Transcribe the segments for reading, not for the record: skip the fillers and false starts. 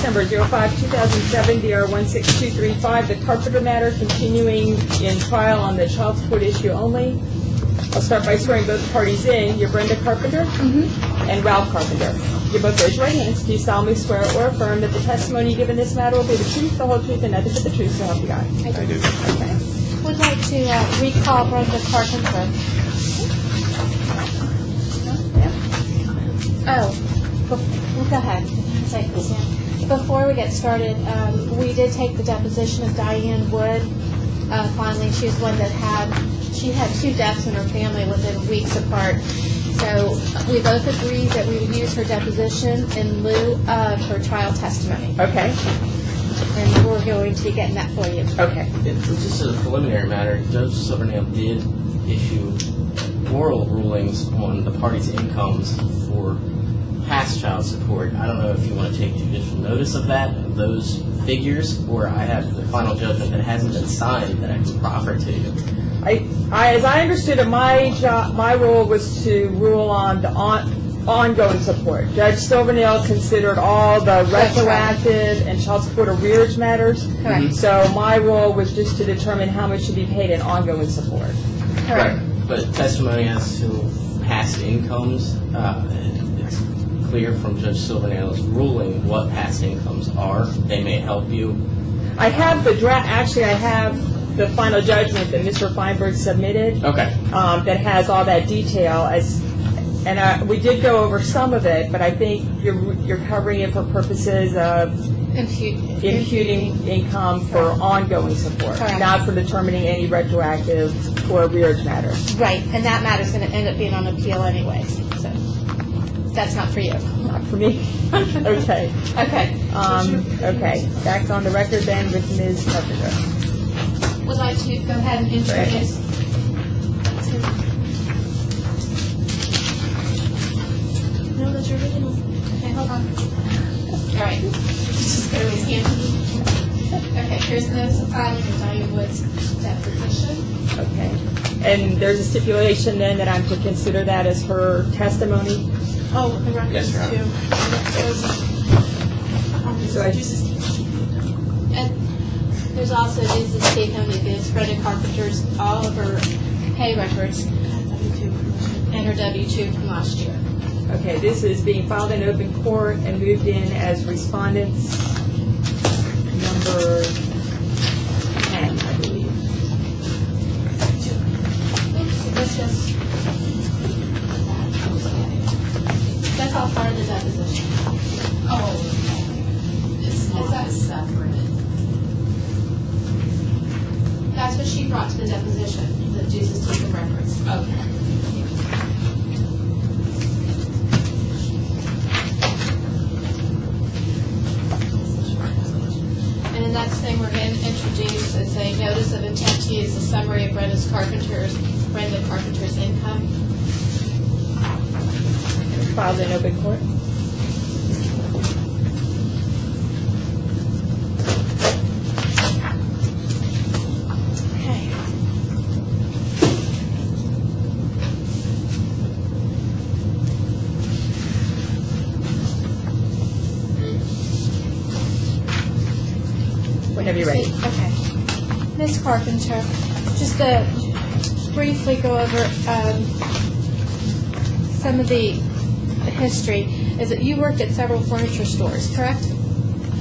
number 05-2007 DR 16235, the Carpenter matter, continuing in trial on the child support issue only. I'll start by swearing both parties in. You're Brenda Carpenter and Ralph Carpenter. You both raise your right hands. Do you solemnly swear or affirm that the testimony you give in this matter will be the truth, the whole truth, and nothing but the truth, so help you God? I do. Okay. Would like to recall Brenda Carpenter. Oh, go ahead. Take this in. Before we get started, we did take the deposition of Diane Wood. Finally, she's one that had 2 deaths in her family within weeks apart. So we both agreed that we would use her deposition in lieu of her trial testimony. Okay. And we're going to be getting that for you. Okay. It's just a preliminary matter. Judge Silvernail did issue oral rulings on the parties' incomes for past child support. I don't know if you want to take judicial notice of that, of those figures, or I have the final judgment that hasn't been signed that I can proffer to you. As I understood it, my role was to rule on the ongoing support. Judge Silvernail considered all the retroactive and child support arrears matters. Correct. So my role was just to determine how much should be paid in ongoing support. Correct. But testimony as to past incomes, it's clear from Judge Silvernail's ruling what past incomes are. They may help you. I have the draft. Actually, I have the final judgment that Mr. Feinberg submitted. Okay. That has all that detail. We did go over some of it, but I think you're covering it for purposes of imputing income for ongoing support, Correct. not for determining any retroactive or arrears matters. Right, and that matter's going to end up being on appeal anyways. So that's not for you. Not for me. Okay. Okay. Okay. Back on the record then with Ms. Carpenter. Would like to go ahead and introduce. No, that's your original. Okay, hold on. All right. Just go to his hand. Okay, here's this Diane Wood's deposition. Okay. And there's a stipulation then that I'm to consider that as her testimony? Oh, the records Yes, Your Honor. too. And there's also Jesus Stephen that gives Brenda Carpenter's all of her pay records and her W-2 from last year. Okay, this is being filed in open court and moved in as respondents number 10, I believe. Oops, that's all part of the deposition. Oh, it's not separate. That's what she brought to the deposition, the Jesus Stephen records. Okay. And the next thing we're going to introduce is a notice of intent to use a summary of Brenda Carpenter's income. Filed in open court. Okay. Whenever you're ready. Okay. Ms. Carpenter, just to briefly go over some of the history, is that you worked at several furniture stores, correct?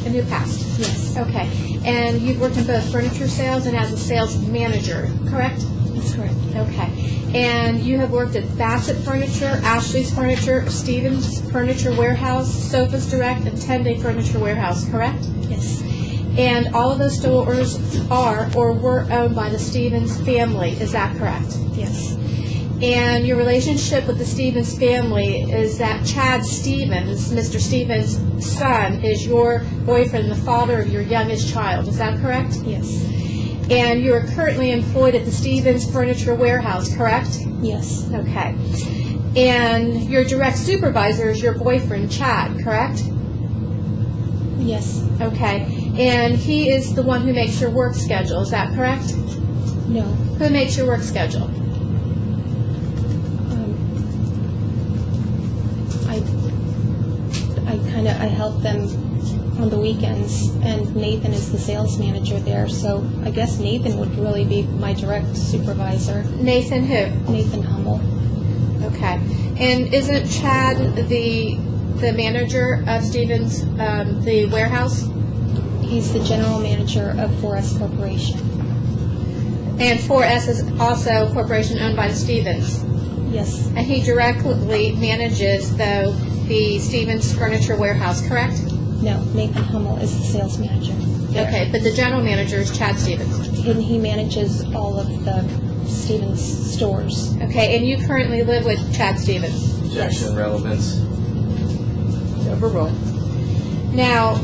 In your past? Yes, Okay. And you've worked in both furniture sales and as a sales manager, correct? that's correct. Okay. And you have worked at Bassett Furniture, Ashley's Furniture, Stevens Furniture Warehouse, Sofas Direct, and 10-Day Furniture Warehouse, correct? Yes, And all of those stores are or were owned by the Stevens family, is that correct? yes, And your relationship with the Stevens family is that Chad Stevens, Mr. Stevens' son, is your boyfriend, the father of your youngest child, is that correct? yes, And you are currently employed at the Stevens Furniture Warehouse, correct? yes, Okay. And your direct supervisor is your boyfriend, Chad, correct? yes, Okay. And he is the one who makes your work schedule, is that correct? no, Who makes your work schedule? I help them on the weekends, and Nathan is the sales manager there, so I guess Nathan would really be my direct supervisor. Nathan who? Nathan Hummel. Okay. And isn't Chad the manager of Stevens, the warehouse? He's the general manager of 4S Corporation. And 4S is also a corporation owned by the Stevens. Yes, And he directly manages, though, the Stevens Furniture Warehouse, correct? no, Nathan Hummel is the sales manager. Okay, but the general manager is Chad Stevens. And he manages all of the Stevens stores. Okay, and you currently live with Chad Stevens. Objection, relevance. Overruled. Now,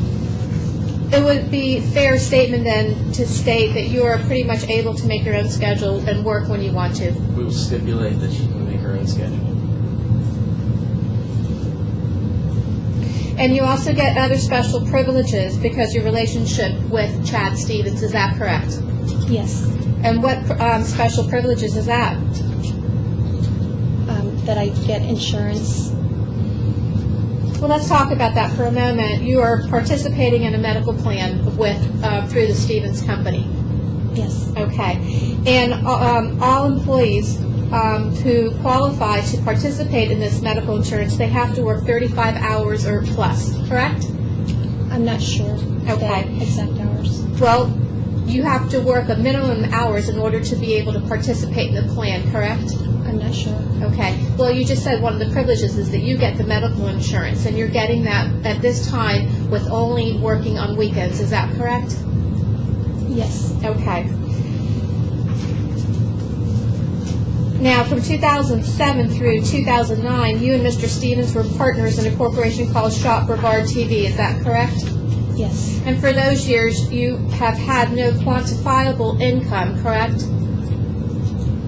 it would be a fair statement then to state that you are pretty much able to make your own schedule and work when you want to. We will stipulate that she can make her own schedule. And you also get other special privileges because your relationship with Chad Stevens, is that correct? Yes, And what special privileges is that? that I get insurance. Well, let's talk about that for a moment. You are participating in a medical plan with through the Stevens Company. Yes, Okay. And all employees who qualify to participate in this medical insurance, they have to work 35 hours or plus, correct? I'm not sure Okay. the exact hours. Well, you have to work a minimum hours in order to be able to participate in the plan, correct? I'm not sure. Okay. Well, you just said one of the privileges is that you get the medical insurance, and you're getting that at this time with only working on weekends. Is that correct? Yes, Okay. Now, from 2007 through 2009, you and Mr. Stevens were partners in a corporation called Shop Brevard TV. Is that correct? yes, And for those years, you have had no quantifiable income, correct?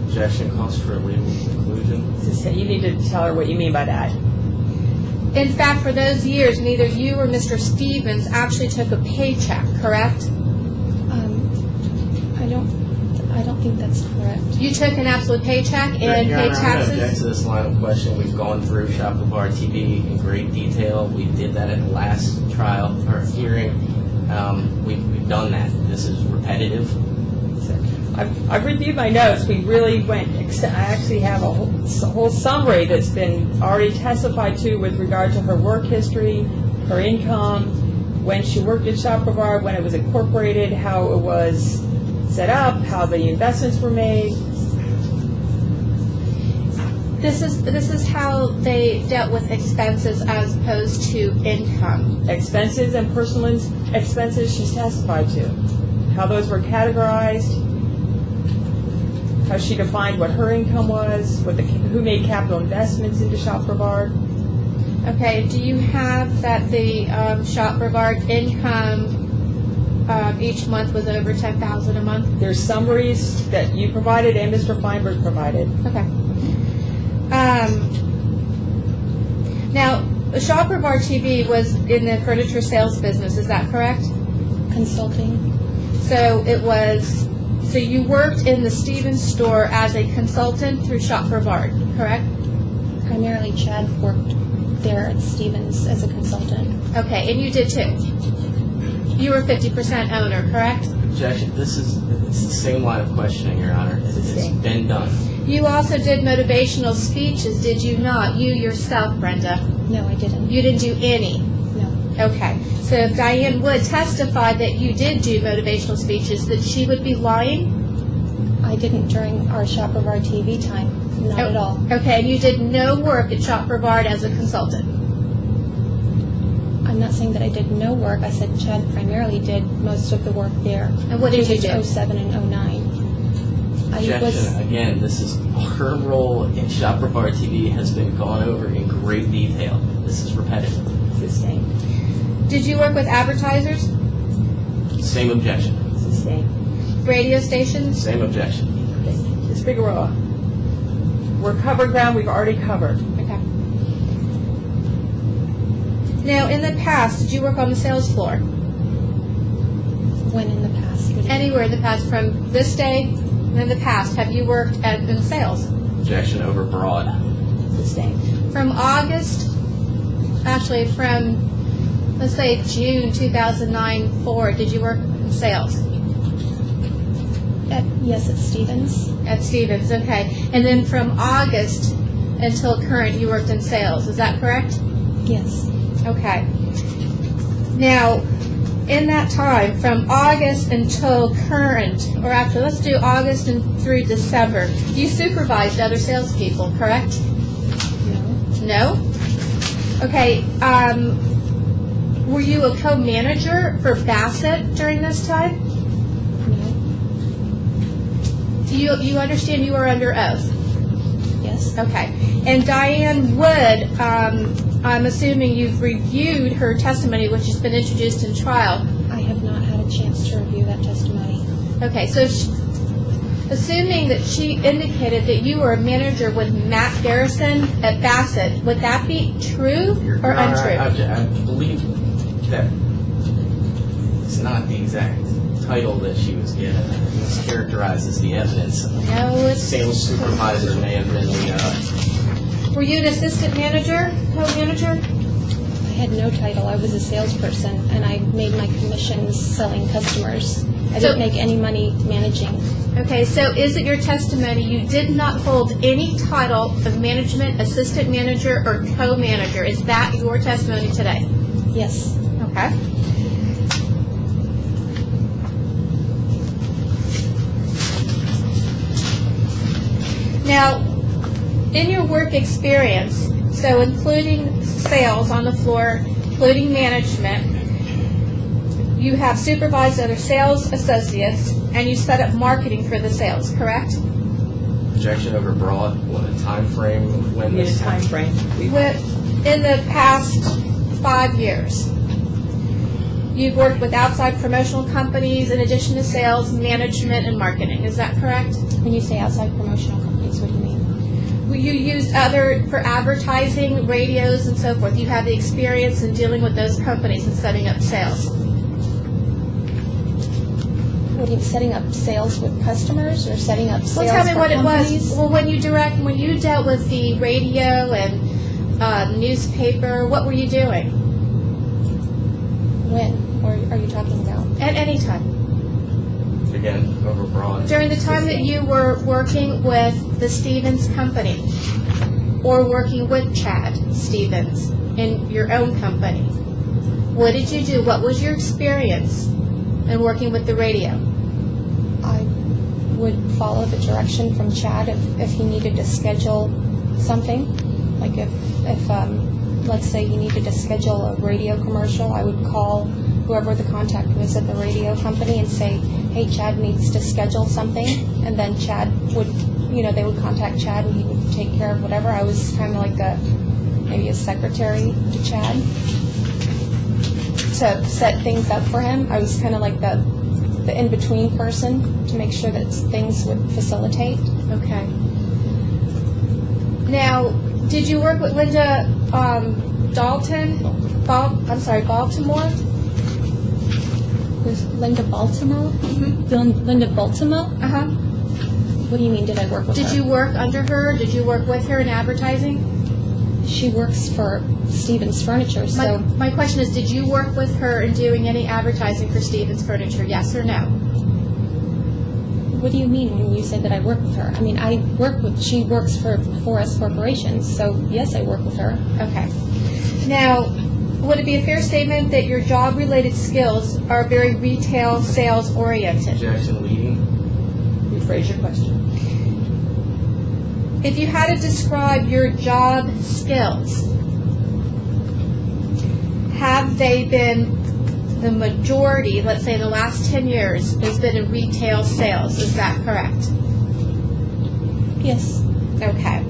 Objection calls for a legal conclusion. You need to tell her what you mean by that. In fact, for those years, neither you or Mr. Stevens actually took a paycheck, correct? I don't think that's correct. You took an absolute paycheck and Your paid Honor, I'm going to object taxes? to this line of question. We've gone through Shop Brevard TV in great detail. We did that at the last trial or hearing. We've done that. This is repetitive. I've reviewed my notes. We really went, I actually have a whole summary that's been already testified to with regard to her work history, her income, when she worked at Shop Brevard, when it was incorporated, how it was set up, how the investments were made. This is how they dealt with expenses as opposed to income. Expenses and personal expenses she's testified to. How those were categorized, how she defined what her income was, who made capital investments into Shop Brevard. Okay, do you have that the Shop Brevard income each month was over $10,000 a month? There's summaries that you provided and Mr. Feinberg provided. Okay. Now, Shop Brevard TV was in the furniture sales business, is that correct? Consulting. So you worked in the Stevens store as a consultant through Shop Brevard, correct? Primarily Chad worked there at Stevens as a consultant. Okay, and you did too? You were 50% owner, correct? Objection. It's the same line of questioning, Your Honor. It's been done. You also did motivational speeches, did you not? You yourself, Brenda. No, I didn't. You didn't do any? No, Okay. So if Diane Wood testified that you did do motivational speeches, that she would be lying? I didn't during our Shop Brevard TV time. Not at all. Okay, and you did no work at Shop Brevard as a consultant? I'm not saying that I did no work. I said Chad primarily did most of the work there. And what did you do? 07 and 09. Objection. Again, this is her role in Shop Brevard TV has been gone over in great detail. This is repetitive. Sustained. Did you work with advertisers? Same objection. Sustained. Radio stations? Same objection. Okay. Ms. Figueroa, we're covered ground we've already covered. Okay. Now, in the past, did you work on the sales floor? When in the past? Anywhere in the past, from this day and in the past, have you worked in sales? Objection overbroad. Sustained. From August, actually from, let's say June 2009 forward, did you work in sales? Yes, at Stevens. At Stevens, okay. And then from August until current, you worked in sales. Is that correct? Yes. Okay. Now, in that time, from August until current, or actually, let's do August and through December, you supervised other salespeople, correct? No. No? Okay. Were you a co-manager for Bassett during this time? No. You understand you are under oath? Yes. Okay. And Diane Wood, I'm assuming you've reviewed her testimony, which has been introduced in trial. I have not had a chance to review that testimony. Okay, so assuming that she indicated that you were a manager with Matt Garrison at Bassett, would that be true or untrue? I believe that it's not the exact title that she was given. It mischaracterizes the evidence. No, it's... Sales supervisor may have been the... Were you an assistant manager, co-manager? I had no title. I was a salesperson, and I made my commissions selling customers. I didn't make any money managing. Okay, so is it your testimony you did not hold any title of management, assistant manager, or co-manager? Is that your testimony today? Yes. Okay. Now, in your work experience, so including sales on the floor, including management, you have supervised other sales associates, and you set up marketing for the sales, correct? Objection overbroad. What a time frame when Need a this time frame. In the past 5 years, you've worked with outside promotional companies in addition to sales, management, and marketing. Is that correct? When you say outside promotional companies, what do you mean? You used other, for advertising, radios, and so forth. You have the experience in dealing with those companies and setting up sales. What are you setting up sales with customers or setting up sales Well, tell me for what companies? it was. Well, when you dealt with the radio and newspaper, what were you doing? When? Or are you talking about? At any time. again overbroad. During the time that you were working with the Stevens company or working with Chad Stevens in your own company, what did you do? What was your experience in working with the radio? I would follow the direction from Chad if he needed to schedule something. Like if let's say he needed to schedule a radio commercial, I would call whoever the contact was at the radio company and say, hey, Chad needs to schedule something. And then Chad would, they would contact Chad and he would take care of whatever. I was kind of like maybe a secretary to Chad to set things up for him. I was kind of like the in-between person to make sure that things would facilitate. Okay. Now, did you work with Linda Baltimore? Was Linda Baltimore? Mm-hmm. Linda Baltimore? Uh-huh. What do you mean, did I work with her? Did you work under her? Did you work with her in advertising? She works for Stevens Furniture, so... My question is, did you work with her in doing any advertising for Stevens Furniture, yes or no? What do you mean when you say that I work with her? I mean, she works for us corporations, so yes, I work with her. Okay. Now, would it be a fair statement that your job-related skills are very retail sales-oriented? Objection leading. Rephrase your question. If you had to describe your job skills, have they been the majority, let's say in the last 10 years, has been in retail sales? Is that correct? Yes. Okay.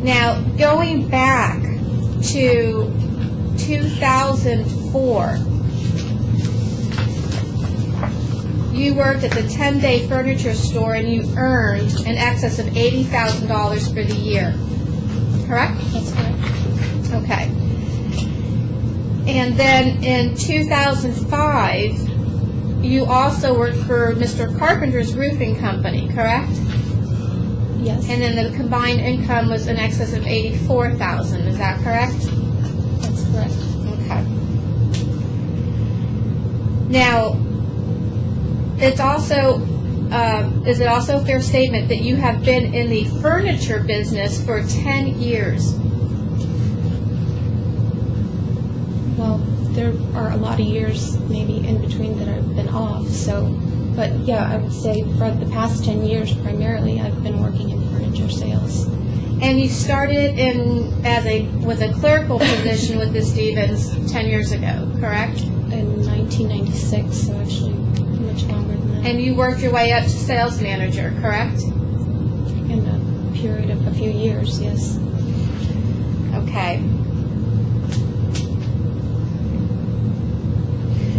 Now, going back to 2004, you worked at the 10-day furniture store and you earned in excess of $80,000 for the year, correct? That's correct. Okay. And then in 2005, you also worked for Mr. Carpenter's roofing company, correct? Yes, And then the combined income was in excess of $84,000, is that correct? that's correct. Okay. Now, it's also, is it also a fair statement that you have been in the furniture business for 10 years? Well, there are a lot of years maybe in between that I've been off, so, but yeah, I would say for the past 10 years primarily, I've been working in furniture sales. And you started with a clerical position with the Stevens 10 years ago, correct? In 1996, so actually much longer than that. And you worked your way up to sales manager, correct? In a period of a few years, yes. Okay.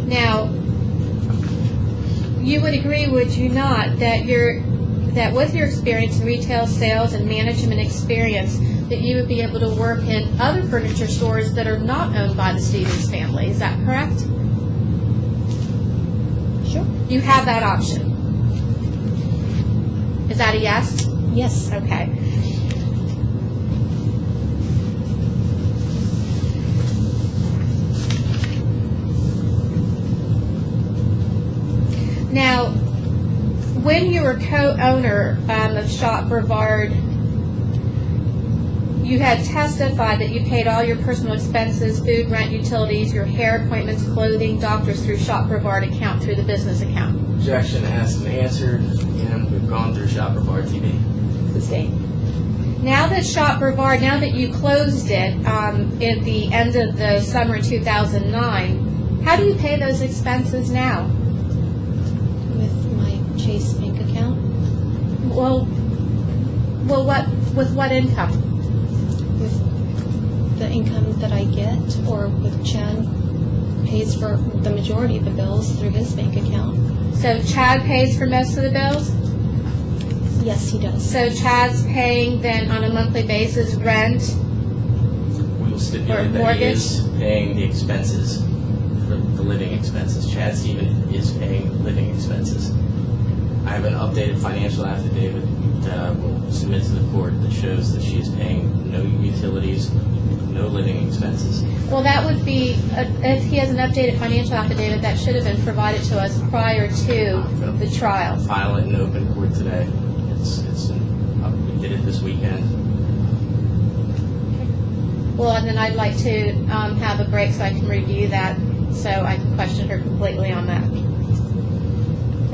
Now, you would agree, would you not, that with your experience in retail sales and management experience, that you would be able to work in other furniture stores that are not owned by the Stevens family? Is that correct? Sure. You have that option. Is that a yes? Yes. Okay. Now, when you were co-owner of Shop Brevard, you had testified that you paid all your personal expenses, food, rent, utilities, your hair appointments, clothing, doctors through Shop Brevard account, through the business account. Objection asked and answered, and we've gone through Shop Brevard TV. Sustained. Now that Shop Brevard, now that you closed it at the end of the summer of 2009, how do you pay those expenses now? With my Chase bank account. Well, with what income? With the income that I get, or with Chad pays for the majority of the bills through his bank account. So Chad pays for most of the bills? Yes, he does. So Chad's paying then on a monthly basis rent? We will stipulate Or that he mortgage? is paying the expenses, for the living expenses. Chad Stephen is paying living expenses. I have an updated financial affidavit that I will submit to the court that shows that she is paying no utilities, no living expenses. Well, that would be, if he has an updated financial affidavit, that should have been provided to us prior to the trial. File it in open court today. We did it this weekend. Well, and then I'd like to have a break so I can review that, so I can question her completely on that.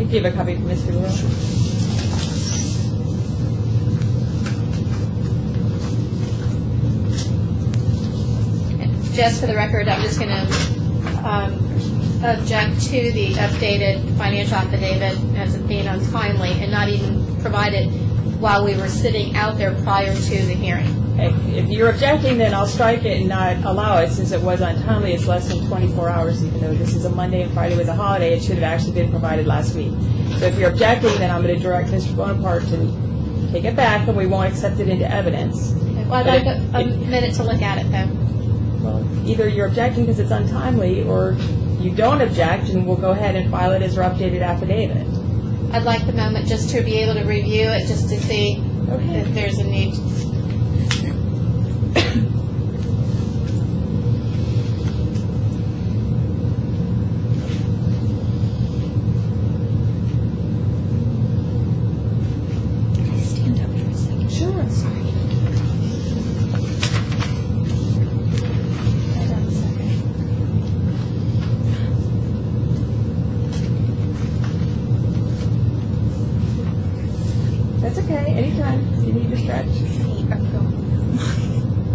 I gave a copy for Mr. Will. Just for the record, I'm just going to object to the updated financial affidavit as it being untimely and not even provided while we were sitting out there prior to the hearing. If you're objecting, then I'll strike it and not allow it, since it was untimely. It's less than 24 hours, even though this is a Monday and Friday was a holiday. It should have actually been provided last week. So if you're objecting, then I'm going to direct Mr. Bonaparte to take it back, and we won't accept it into evidence. Well, I'd like a minute to look at it, though. Well, either you're objecting because it's untimely, or you don't object, and we'll go ahead and file it as your updated affidavit. I'd like the moment just to be able to review it, just to see if there's a need. Can I stand up for a second? Sure. Sorry. Hold on a second. That's okay. Anytime. If you need to stretch. Feet are going.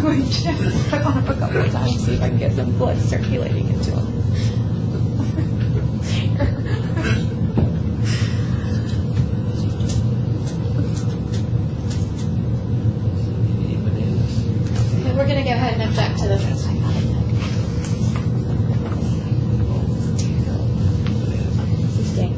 I just stuck on him a couple of times, see if I can get some blood circulating into him. Okay, we're going to go ahead and object to this. Sustained.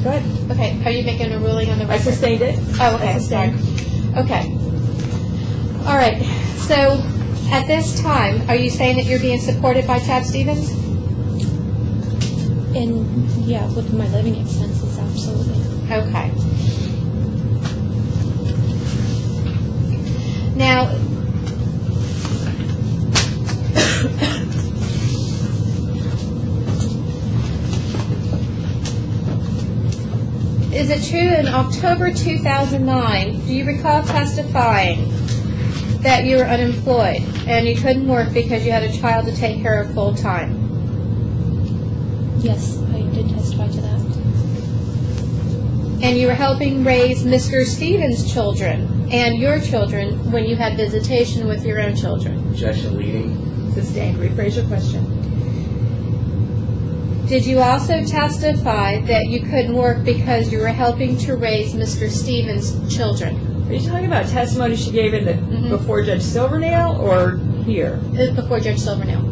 Go ahead. Okay, are you making a ruling on the I record? sustained it. Oh, okay, I sorry. sustained. Okay. All right, so at this time, are you saying that you're being supported by Chad Stevens? And, yeah, with my living expenses, absolutely. Okay. Now, is it true in October 2009, do you recall testifying that you were unemployed and you couldn't work because you had a child to take care of full time? Yes, I did testify to that. And you were helping raise Mr. Stevens' children and your children when you had visitation with your own children. Objection leading. Sustained. Rephrase your question. Did you also testify that you couldn't work because you were helping to raise Mr. Stevens' children? Are you talking about testimony she gave in the before Judge Silvernail or here? Before Judge Silvernail.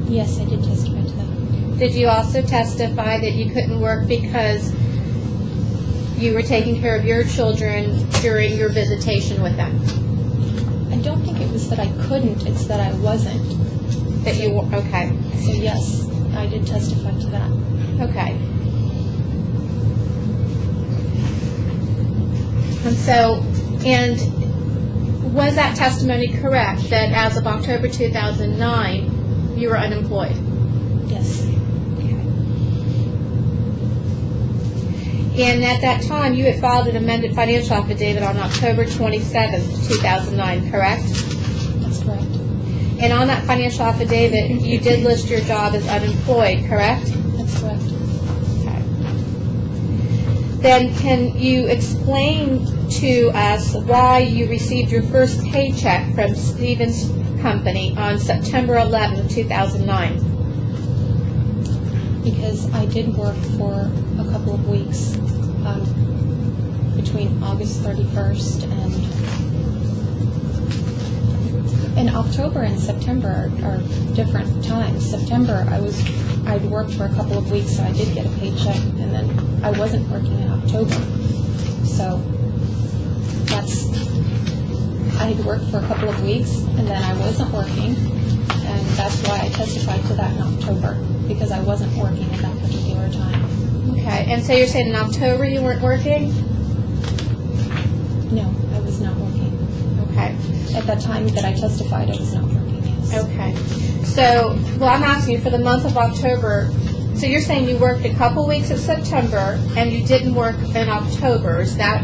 Yes, I did testify to that. Did you also testify that you couldn't work because you were taking care of your children during your visitation with them? I don't think it was that I couldn't, it's that I wasn't. That you were, okay. So yes, I did testify to that. Okay. And was that testimony correct, that as of October 2009, you were unemployed? Yes. And at that time, you had filed an amended financial affidavit on October 27th, 2009, correct? That's correct. And on that financial affidavit, you did list your job as unemployed, correct? That's correct. Okay. Then can you explain to us why you received your first paycheck from Stevens Company on September 11th, 2009? Because I did work for a couple of weeks between August 31st and October and September are different times. September, I'd worked for a couple of weeks, so I did get a paycheck, and then I wasn't working in October. So I had worked for a couple of weeks, and then I wasn't working, and that's why I testified to that in October, because I wasn't working at that particular time. Okay, and so you're saying in October you weren't working? No, I was not working. Okay. At that time that I testified, I was not working, yes. Okay. So, well, I'm asking you for the month of October. So you're saying you worked a couple weeks of September and you didn't work in October. Is that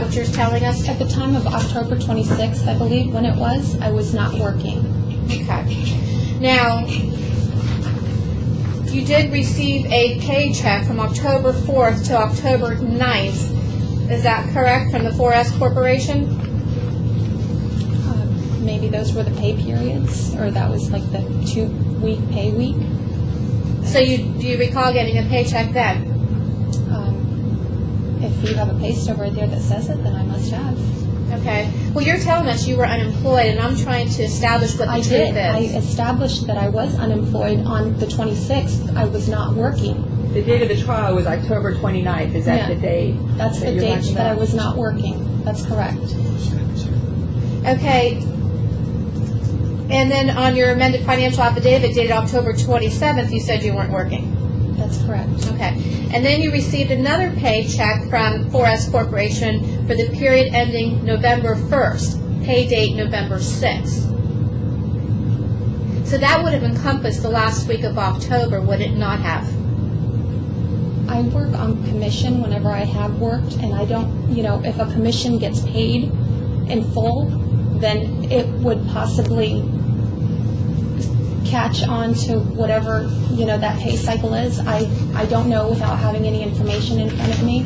what you're telling us? At the time of October 26th, I believe, when it was, I was not working. Okay. Now, you did receive a paycheck from October 4th to October 9th. Is that correct, from the 4S Corporation? Maybe those were the pay periods, or that was like the 2-week pay week. So do you recall getting a paycheck then? If you have a pay stub right there that says it, then I must have. Okay. Well, you're telling us you were unemployed, and I'm trying to establish what the I truth did. is. I established that I was unemployed on the 26th. I was not working. The date of the trial was October 29th. Is that Yeah. the date? That's the you're date talking that I about? was not working. That's correct. Okay. And then on your amended financial affidavit dated October 27th, you said you weren't working. That's correct. Okay. And then you received another paycheck from 4S Corporation for the period ending November 1st, pay date November 6th. So that would have encompassed the last week of October, would it not have? I work on commission whenever I have worked, and I don't, if a commission gets paid in full, then it would possibly catch on to whatever, that pay cycle is. I don't know without having any information in front of me.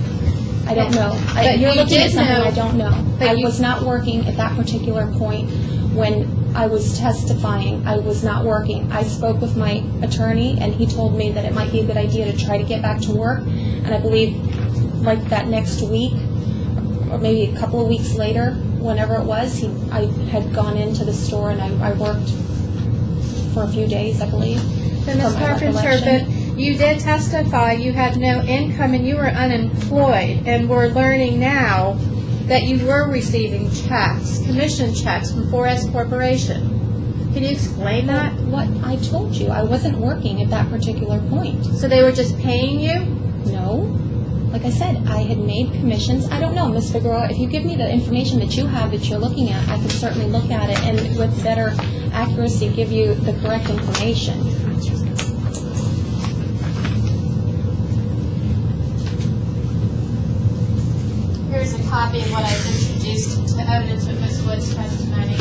I don't know. But You're you looking at did something know- I don't know. but I you- was not working at that particular point when I was testifying. I was not working. I spoke with my attorney, and he told me that it might be a good idea to try to get back to work. And I believe like that next week, or maybe a couple of weeks later, whenever it was, I had gone into the store and I worked for a few days, I believe. So, Ms. from my Carpenter, recollection. but You did testify you had no income and you were unemployed, and we're learning now that you were receiving checks, commission checks from 4S Corporation. Can you explain that? What I told you, I wasn't working at that particular point. So they were just paying you? No. Like I said, I had made commissions. I don't know, Ms. Figueroa, if you give me the information that you have that you're looking at, I can certainly look at it and with better accuracy give you the correct information. Here's a copy of what I've introduced to evidence with Ms. Wood's testimony.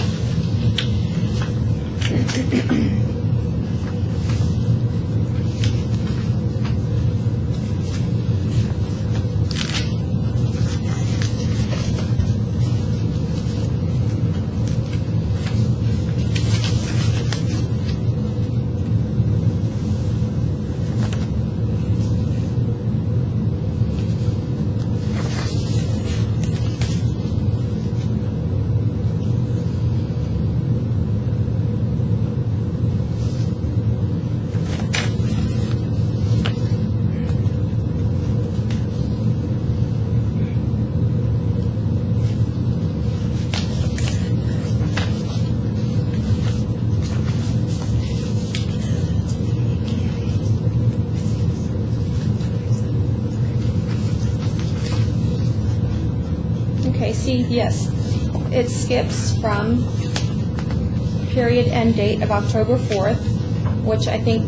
Okay, see, yes, it skips from period end date of October 4th, which I think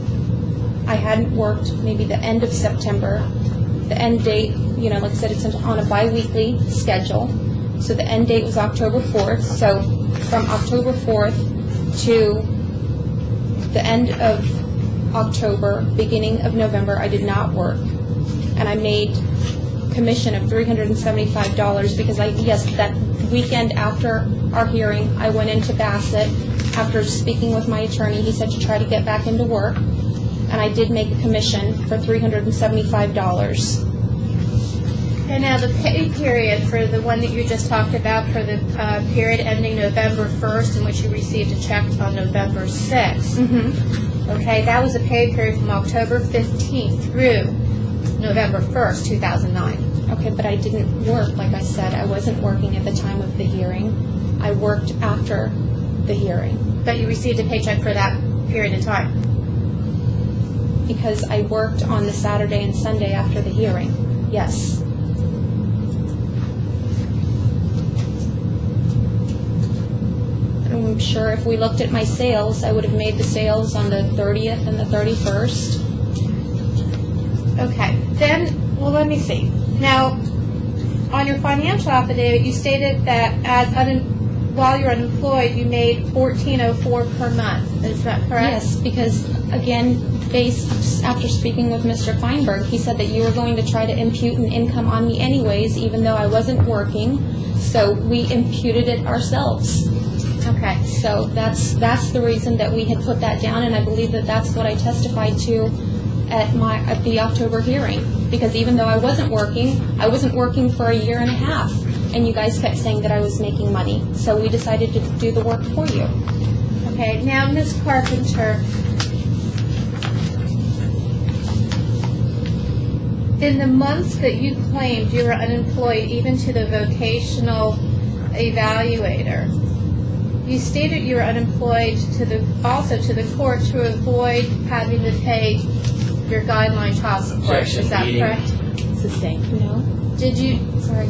I hadn't worked maybe the end of September. The end date, like I said, it's on a bi-weekly schedule. So the end date was October 4th. So from October 4th to the end of October, beginning of November, I did not work. And I made commission of $375 because that weekend after our hearing, I went into Bassett. After speaking with my attorney, he said to try to get back into work, and I did make a commission for $375. And now the pay period for the one that you just talked about for the period ending November 1st, in which you received a check on November 6th. Mm-hmm. Okay, that was a pay period from October 15th through November 1st, 2009. Okay, but I didn't work, like I said. I wasn't working at the time of the hearing. I worked after the hearing. But you received a paycheck for that period of time? Because I worked on the Saturday and Sunday after the hearing, yes. I'm sure if we looked at my sales, I would have made the sales on the 30th and the 31st. Okay, then, well, let me see. Now, on your financial affidavit, you stated that while you're unemployed, you made $14.04 per month. Is that correct? Yes, because, again, after speaking with Mr. Feinberg, he said that you were going to try to impute an income on me anyways, even though I wasn't working. So we imputed it ourselves. Okay. So that's the reason that we had put that down, and I believe that that's what I testified to at the October hearing. Because even though I wasn't working for a year and a half, and you guys kept saying that I was making money. So we decided to do the work for you. Okay. Now, Ms. Carpenter, in the months that you claimed you were unemployed, even to the vocational evaluator, you stated you were unemployed also to the court to avoid having to pay your guideline child support. Objection, Is that meeting. correct? Sustained. No? Did you? Sorry.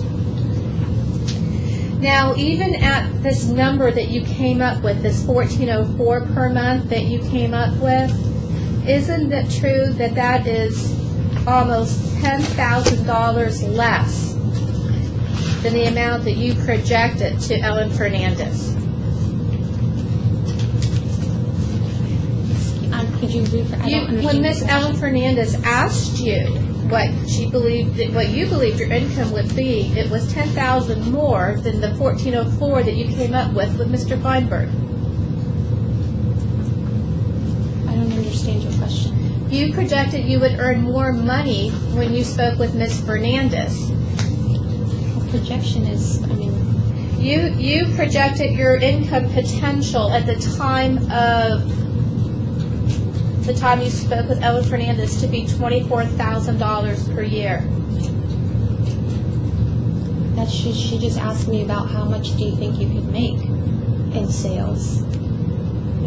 Now, even at this number that you came up with, this $14.04 per month that you came up with, isn't it true that that is almost $10,000 less than the amount that you projected to Ellen Fernandez? Could you read? I don't understand. When Miss Ellen Fernandez asked you what you believed your income would be, it was $10,000 more than the $14.04 that you came up with Mr. Feinberg. I don't understand your question. You projected you would earn more money when you spoke with Miss Fernandez. Projection is, You projected your income potential at the time of the time you spoke with Ellen Fernandez to be $24,000 per year? That she just asked me about how much do you think you could make in sales.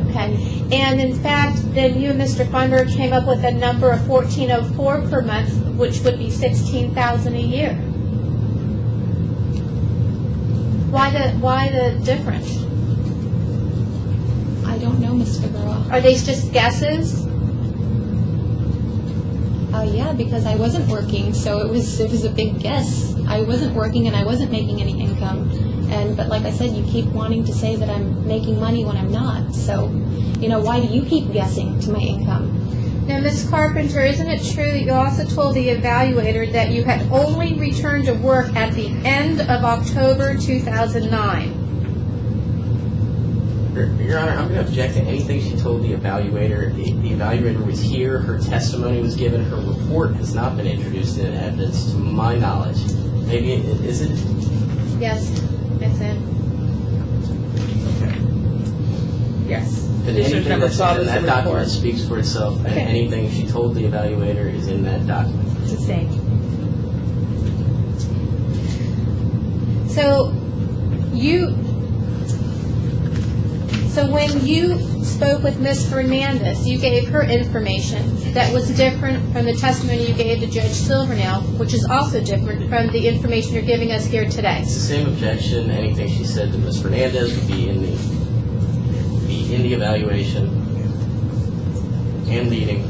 Okay. And in fact, then you and Mr. Feinberg came up with a number of $1,404 per month, which would be $16,000 a year. Why the difference? I don't know, Ms. Figueroa. Are these just guesses? Yeah, because I wasn't working, so it was a big guess. I wasn't working and I wasn't making any income. But like I said, you keep wanting to say that I'm making money when I'm not. So, why do you keep guessing to my income? Now, Ms. Carpenter, isn't it true that you also told the evaluator that you had only returned to work at the end of October 2009? Your Honor, I'm going to object to anything she told the evaluator. The evaluator was here, her testimony was given, her report has not been introduced in evidence to my knowledge. Maybe is it? Yes, it's in. Okay. Yes. Then Commissioners anything never that's saw in this that report. document speaks for itself, and Okay. anything she told the evaluator is in that document. Sustained. So when you spoke with Ms. Fernandez, you gave her information that was different from the testimony you gave to Judge Silvernail, which is also different from the information you're giving us here today. It's the same objection. Anything she said to Ms. Fernandez would be in the evaluation and leading.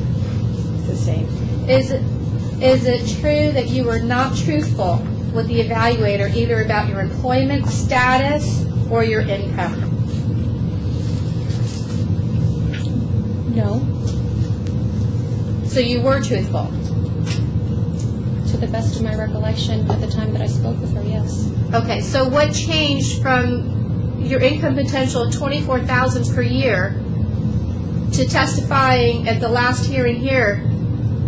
Sustained. Is it true that you were not truthful with the evaluator either about your employment status or your income? No. So you were truthful. To the best of my recollection, at the time that I spoke with her, yes. Okay, so what changed from your income potential of $24,000 per year to testifying at the last hearing here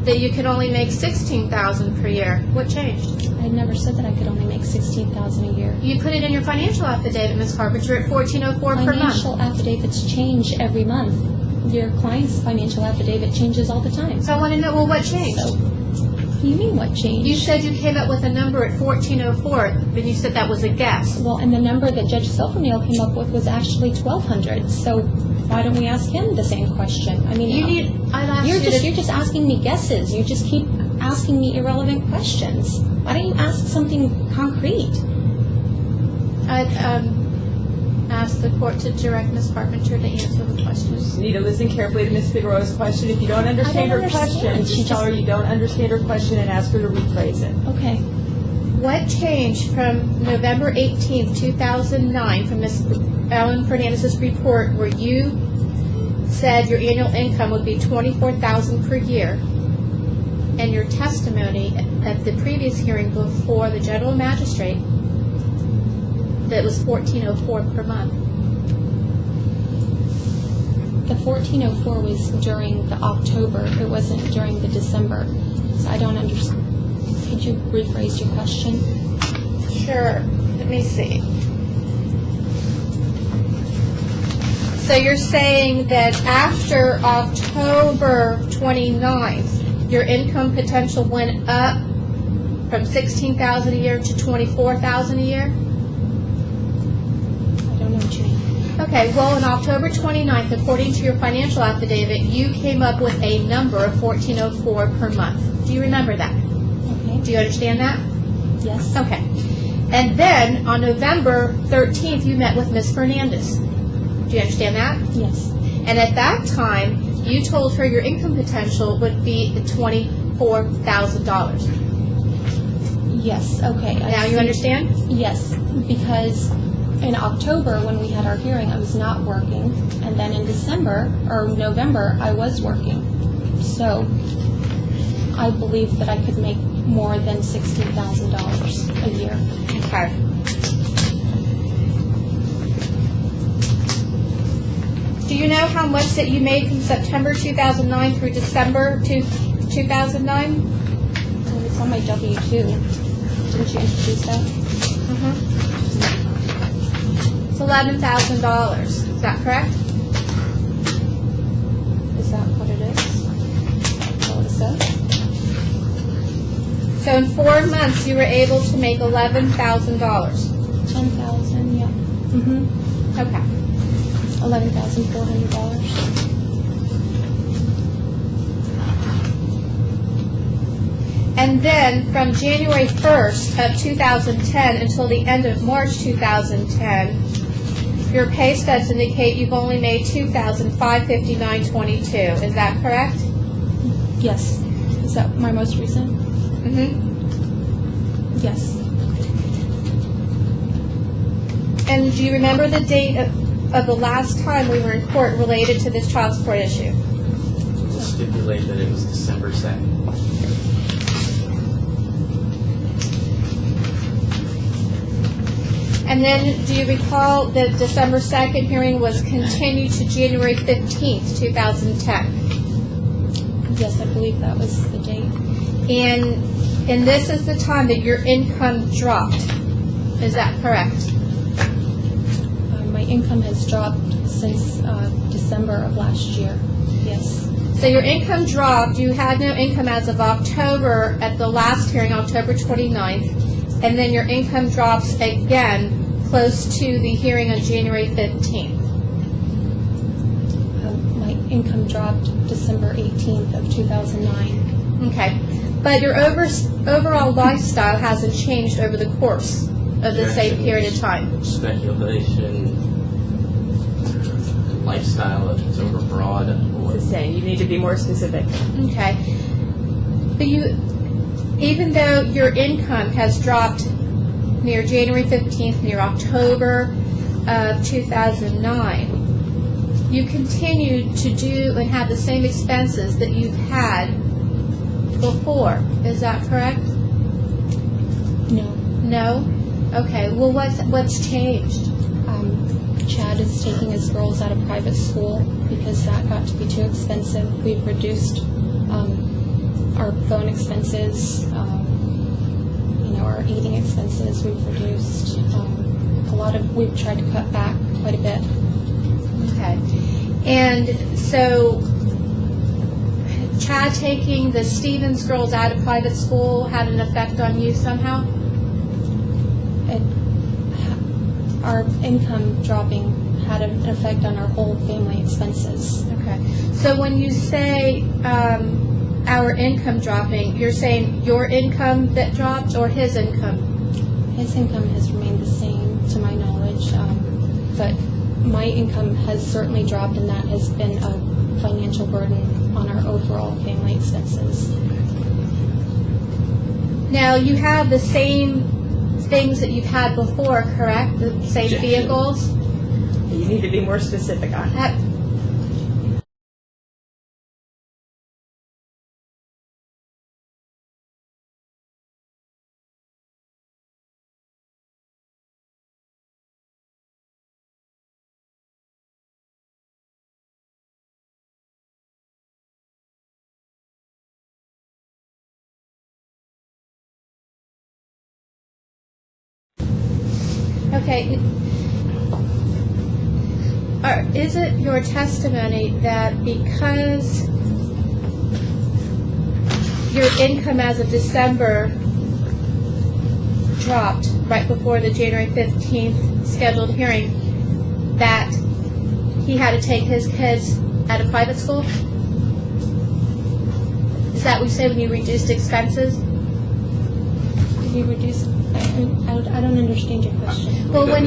that you can only make $16,000 per year? What changed? I never said that I could only make $16,000 a year. You put it in your financial affidavit, Ms. Carpenter, at $1,404 per month. Financial affidavits change every month. Your client's financial affidavit changes all the time. So I want to know, well, what changed? So, what do you mean what changed? You said you came up with a number at $1,404, and you said that was a guess. Well, and the number that Judge Silvernail came up with was actually $1,200. So why don't we ask him the same question? I mean, I've asked you're you just asking me guesses. You just keep asking me irrelevant questions. Why don't you ask something concrete? I'd ask the court to direct Ms. Carpenter to answer the questions. You need to listen carefully to Ms. Figueroa's question. If you don't understand her question, She just tell her just- you don't understand her question and ask her to rephrase it. Okay. What changed from November 18th, 2009, from Ms. Ellen Fernandez's report where you said your annual income would be $24,000 per year, and your testimony at the previous hearing before the general magistrate that was $1,404 per month? The 1404 was during the October. It wasn't during the December. So I don't understand. Could you rephrase your question? Sure. Let me see. So you're saying that after October 29th, your income potential went up from $16,000 a year to $24,000 a year? I don't know what you mean. Okay, well, on October 29th, according to your financial affidavit, you came up with a number of $1,404 per month. Do you remember that? Okay. Do you understand that? Yes. Okay. And then on November 13th, you met with Ms. Fernandez. Do you understand that? Yes. And at that time, you told her your income potential would be $24,000. Yes. Okay. Now you understand? Yes, because in October when we had our hearing, I was not working, and then in December or November, I was working. So I believe that I could make more than $16,000 a year. Okay. Do you know how much that you made from September 2009 through December 2009? Oh, it's on my W-2. Didn't you introduce that? It's $11,000. Is that correct? Is that what it is? So in 4 months, you were able to make $11,000. 10,000, yeah. Mm-hmm. Okay. $11,400. And then from January 1st of 2010 until the end of March 2010, your pay stubs indicate you've only made $2,559.22. Is that correct? Yes. Is that my most recent? Mm-hmm. Yes. And do you remember the date of the last time we were in court related to this child support issue? We'll stipulate that it was December 2nd. And then, do you recall the December 2nd hearing was continued to January 15th, 2010? Yes, I believe that was the date. And this is the time that your income dropped. Is that correct? My income has dropped since December of last year. Yes. So your income dropped. You had no income as of October at the last hearing, October 29th. And then your income drops again close to the hearing on January 15th. My income dropped December 18th of 2009. Okay. But your overall lifestyle hasn't changed over the course of the same period of time. Speculation, lifestyle, if it's overbroad, or It's the same. You need to be more specific. Okay. But even though your income has dropped near January 15th, near October of 2009, you continue to do and have the same expenses that you've had before. Is that correct? No. No? Okay. Well, what's changed? Chad is taking his girls out of private school because that got to be too expensive. We've reduced our phone expenses, our eating expenses. We've reduced we've tried to cut back quite a bit. Okay. And so Chad taking the Stevens girls out of private school had an effect on you somehow? Our income dropping had an effect on our whole family expenses. Okay. So when you say our income dropping, you're saying your income that dropped or his income? His income has remained the same, to my knowledge, but my income has certainly dropped, and that has been a financial burden on our overall family expenses. Now, you have the same things that you've had before, correct? The same Objection. vehicles? You need to be more specific on it. Okay. Is it your testimony that because your income as of December dropped right before the January 15th scheduled hearing, that he had to take his kids out of private school? Is that what you say when you reduced expenses? Did you reduce? I don't understand your question. Well, when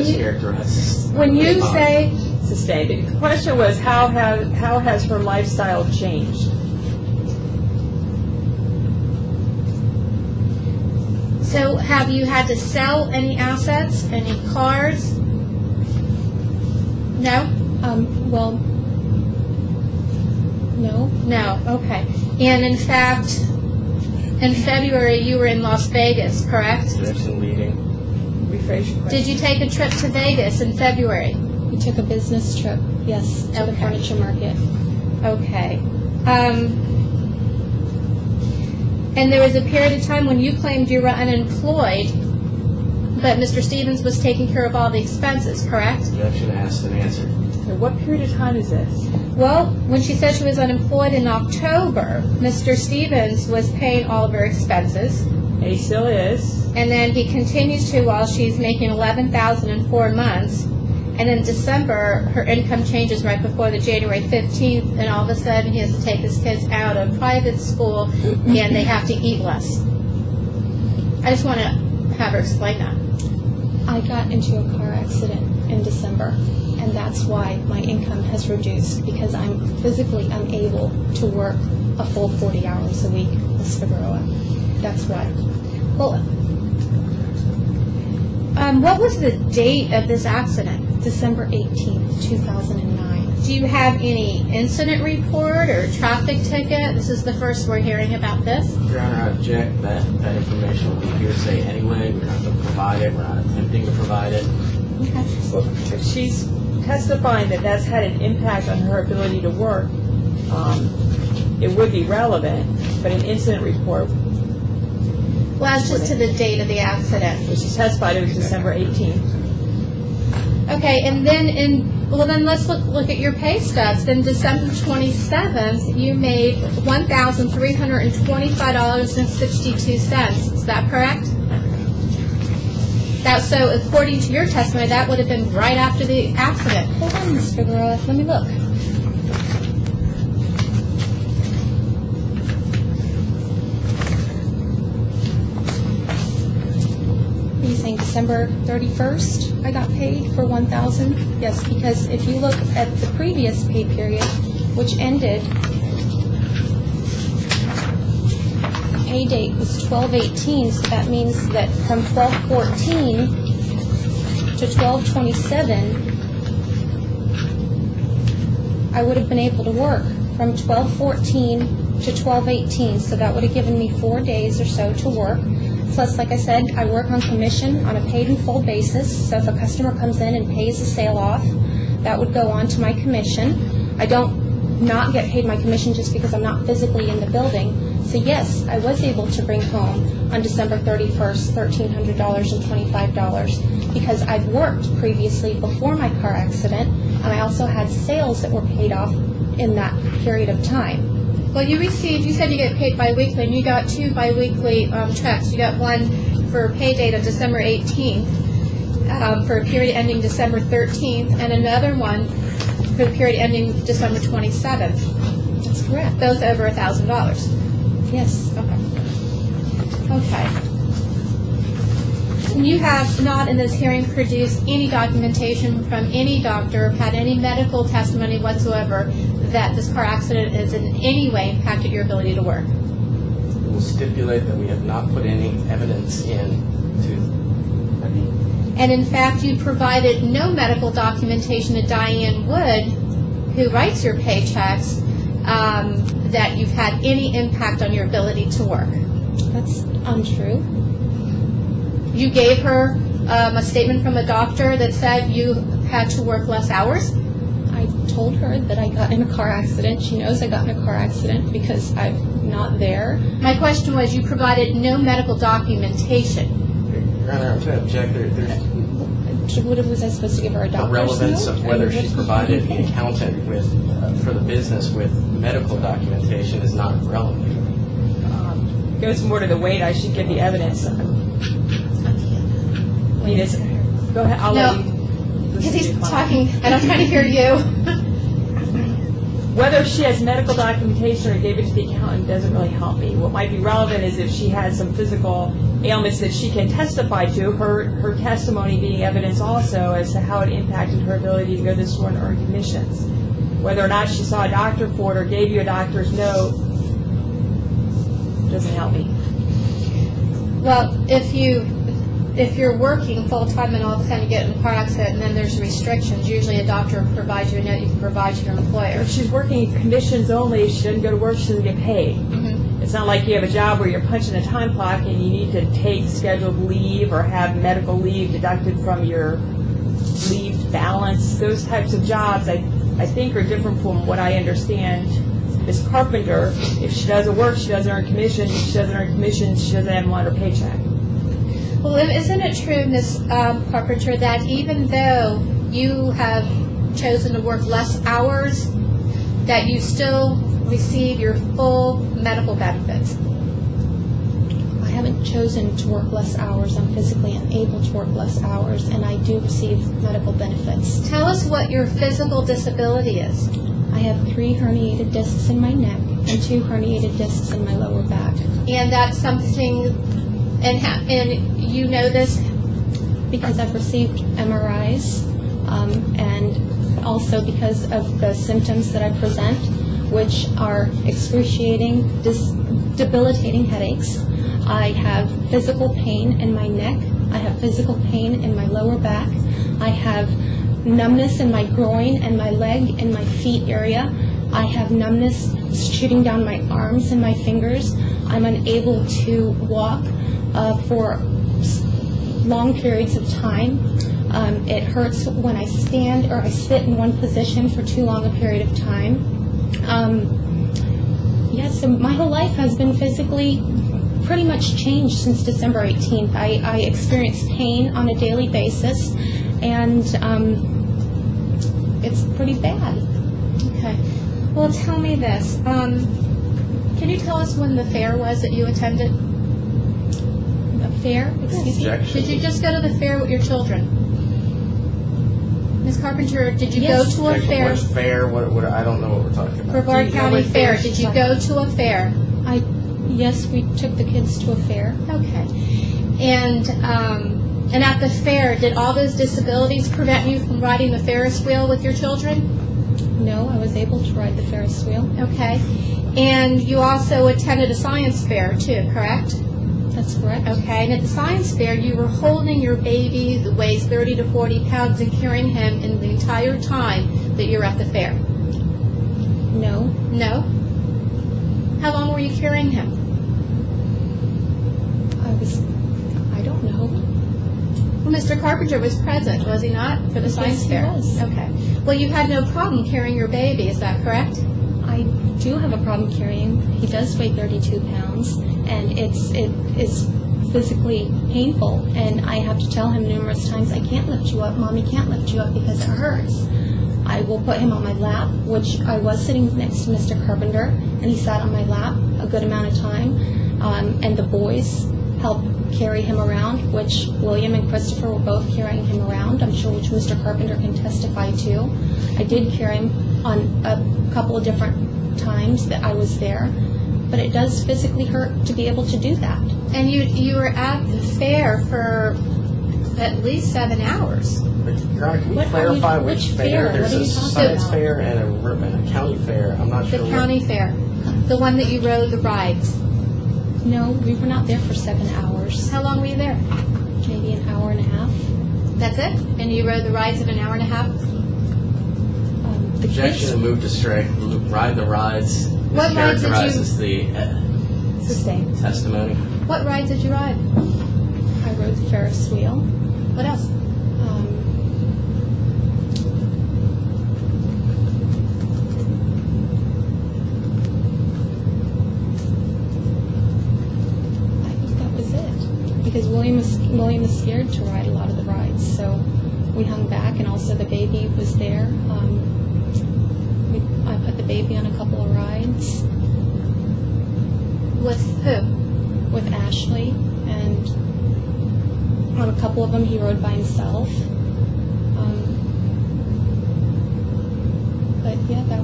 you say, Sustained. The question was, how has her lifestyle changed? so have you had to sell any assets, any cars? No? Well, no. No, okay. And in fact, in February you were in Las Vegas, correct? Objection leading. Rephrase your question. Did you take a trip to Vegas in February? We took a business trip, yes, to the Okay. furniture market. Okay. And there was a period of time when you claimed you were unemployed, but Mr. Stevens was taking care of all the expenses, correct? Objection asked and answered. So what period of time is this? Well, when she said she was unemployed in October, Mr. Stevens was paying all of her expenses. And he still is. And then he continues to while she's making $11,000 in 4 months. And in December, her income changes right before the January 15th, and all of a sudden he has to take his kids out of private school, and they have to eat less. I just want to have her explain that. I got into a car accident in December, and that's why my income has reduced, because I'm physically unable to work a full 40 hours a week, Ms. Figueroa. That's why. Well, what was the date of this accident? December 18th, 2009. Do you have any incident report or traffic ticket? This is the first we're hearing about this. Your Honor, I object that information will be hearsay anyway. We're not going to provide it. We're not attempting to provide it. Okay. Well, if she's testifying that that's had an impact on her ability to work, it would be relevant, but an incident report, Well, it's just to the date of the accident. which she testified it was December 18th. Okay, and then then let's look at your pay stubs. Then December 27th, you made $1,325.62. Is that correct? So according to your testimony, that would have been right after the accident. Hold on, Ms. Figueroa. Let me look. Are you saying December 31st I got paid for $1,000? Yes, because if you look at the previous pay period, which ended, pay date was 12/18, so that means that from 12/14 to 12/27, I would have been able to work from 12/14 to 12/18, so that would have given me 4 days or so to work. Plus, like I said, I work on commission on a paid in full basis, so if a customer comes in and pays a sale off, that would go on to my commission. I don't not get paid my commission just because I'm not physically in the building. So yes, I was able to bring home on December 31st $1,300.25 because I've worked previously before my car accident, and I also had sales that were paid off in that period of time. Well, you said you get paid biweekly, and you got 2 biweekly checks. You got one for a pay date of December 18th for a period ending December 13th, and another one for the period ending December 27th. That's correct. Those over $1,000. Yes. Okay. And you have not in this hearing produced any documentation from any doctor, had any medical testimony whatsoever that this car accident has in any way impacted your ability to work. We will stipulate that we have not put any evidence in to. And in fact, you provided no medical documentation to Diane Wood, who writes your paychecks, that you've had any impact on your ability to work. That's untrue. You gave her a statement from a doctor that said you had to work less hours. I told her that I got in a car accident. She knows I got in a car accident because I'm not there. My question was, you provided no medical documentation. Your Honor, I'm going to object. What was I supposed to give her, a The doctor's relevance note? of whether she provided the accountant with for the business with medical documentation is not relevant. Goes more to the weight I should give the evidence. I mean, go ahead, I'll let you. Because he's talking, and I'm trying to hear you. Whether she has medical documentation or gave it to the accountant doesn't really help me. What might be relevant is if she has some physical ailments that she can testify to, her testimony being evidence also as to how it impacted her ability to go to the store and earn commissions. Whether or not she saw a doctor for it or gave you a doctor's note doesn't help me. Well, if you're working full-time and all of a sudden you get in a car accident and then there's restrictions, usually a doctor provides you a note you can provide to your employer. If she's working commissions only, if she doesn't go to work, she doesn't get paid. Mm-hmm. It's not like you have a job where you're punching a time clock and you need to take scheduled leave or have medical leave deducted from your leave balance. Those types of jobs, I think, are different from what I understand. Ms. Carpenter, if she doesn't work, she doesn't earn commission. If she doesn't earn commission, she doesn't have one on her paycheck. Well, isn't it true, Ms. Carpenter, that even though you have chosen to work less hours, that you still receive your full medical benefits? I haven't chosen to work less hours. I'm physically unable to work less hours, and I do receive medical benefits. Tell us what your physical disability is. I have 3 herniated discs in my neck and 2 herniated discs in my lower back. And that's something, and you know this? Because I've received MRIs, and also because of the symptoms that I present, which are excruciating, debilitating headaches. I have physical pain in my neck. I have physical pain in my lower back. I have numbness in my groin and my leg and my feet area. I have numbness shooting down my arms and my fingers. I'm unable to walk for long periods of time. It hurts when I stand or I sit in one position for too long a period of time. So my whole life has been physically pretty much changed since December 18th. I experience pain on a daily basis, and it's pretty bad. Okay. Well, tell me this. Can you tell us when the fair was that you attended? A fair? Excuse me? Objection. Did you just go to the fair with your children? Ms. Carpenter, did you Yes. go to a fair? Which fair? What? I don't know what we're talking about. Brevard County Fair. Did you go to a fair? Yes, we took the kids to a fair. Okay. And at the fair, did all those disabilities prevent you from riding the Ferris wheel with your children? No, I was able to ride the Ferris wheel. Okay. And you also attended a science fair too, correct? That's correct. Okay. And at the science fair, you were holding your baby that weighs 30 to 40 pounds and carrying him in the entire time that you were at the fair? No. No? How long were you carrying him? I don't know. Well, Mr. Carpenter was present, was he not, for the science Yes, he fair? was. Okay. Well, you had no problem carrying your baby, is that correct? I do have a problem carrying. He does weigh 32 pounds, and it is physically painful. And I have to tell him numerous times, I can't lift you up, Mommy can't lift you up because it hurts. I will put him on my lap, which I was sitting next to Mr. Carpenter, and he sat on my lap a good amount of time. And the boys helped carry him around, which William and Christopher were both carrying him around, I'm sure which Mr. Carpenter can testify to. I did carry him on a couple of different times that I was there, but it does physically hurt to be able to do that. And you were at the fair for at least 7 hours. Your Honor, can we What are clarify we- which which fair? fair? There's What are a you talking science about? fair and a county fair. I'm not sure. The county fair. The one that you rode the rides. No, we were not there for 7 hours, How long were you there? maybe an hour and a half. That's it? And you rode the rides in an hour and a half? The Objection kids, and move to strike. Ride the rides. What rides did you- Characterizes the it's the same. testimony. What rides did you ride? I rode the Ferris wheel. What else? I think that was it. Because William was scared to ride a lot of the rides, so we hung back, and also the baby was there. I put the baby on a couple of rides With who? with Ashley, and on a couple of them he rode by himself. But yeah, that.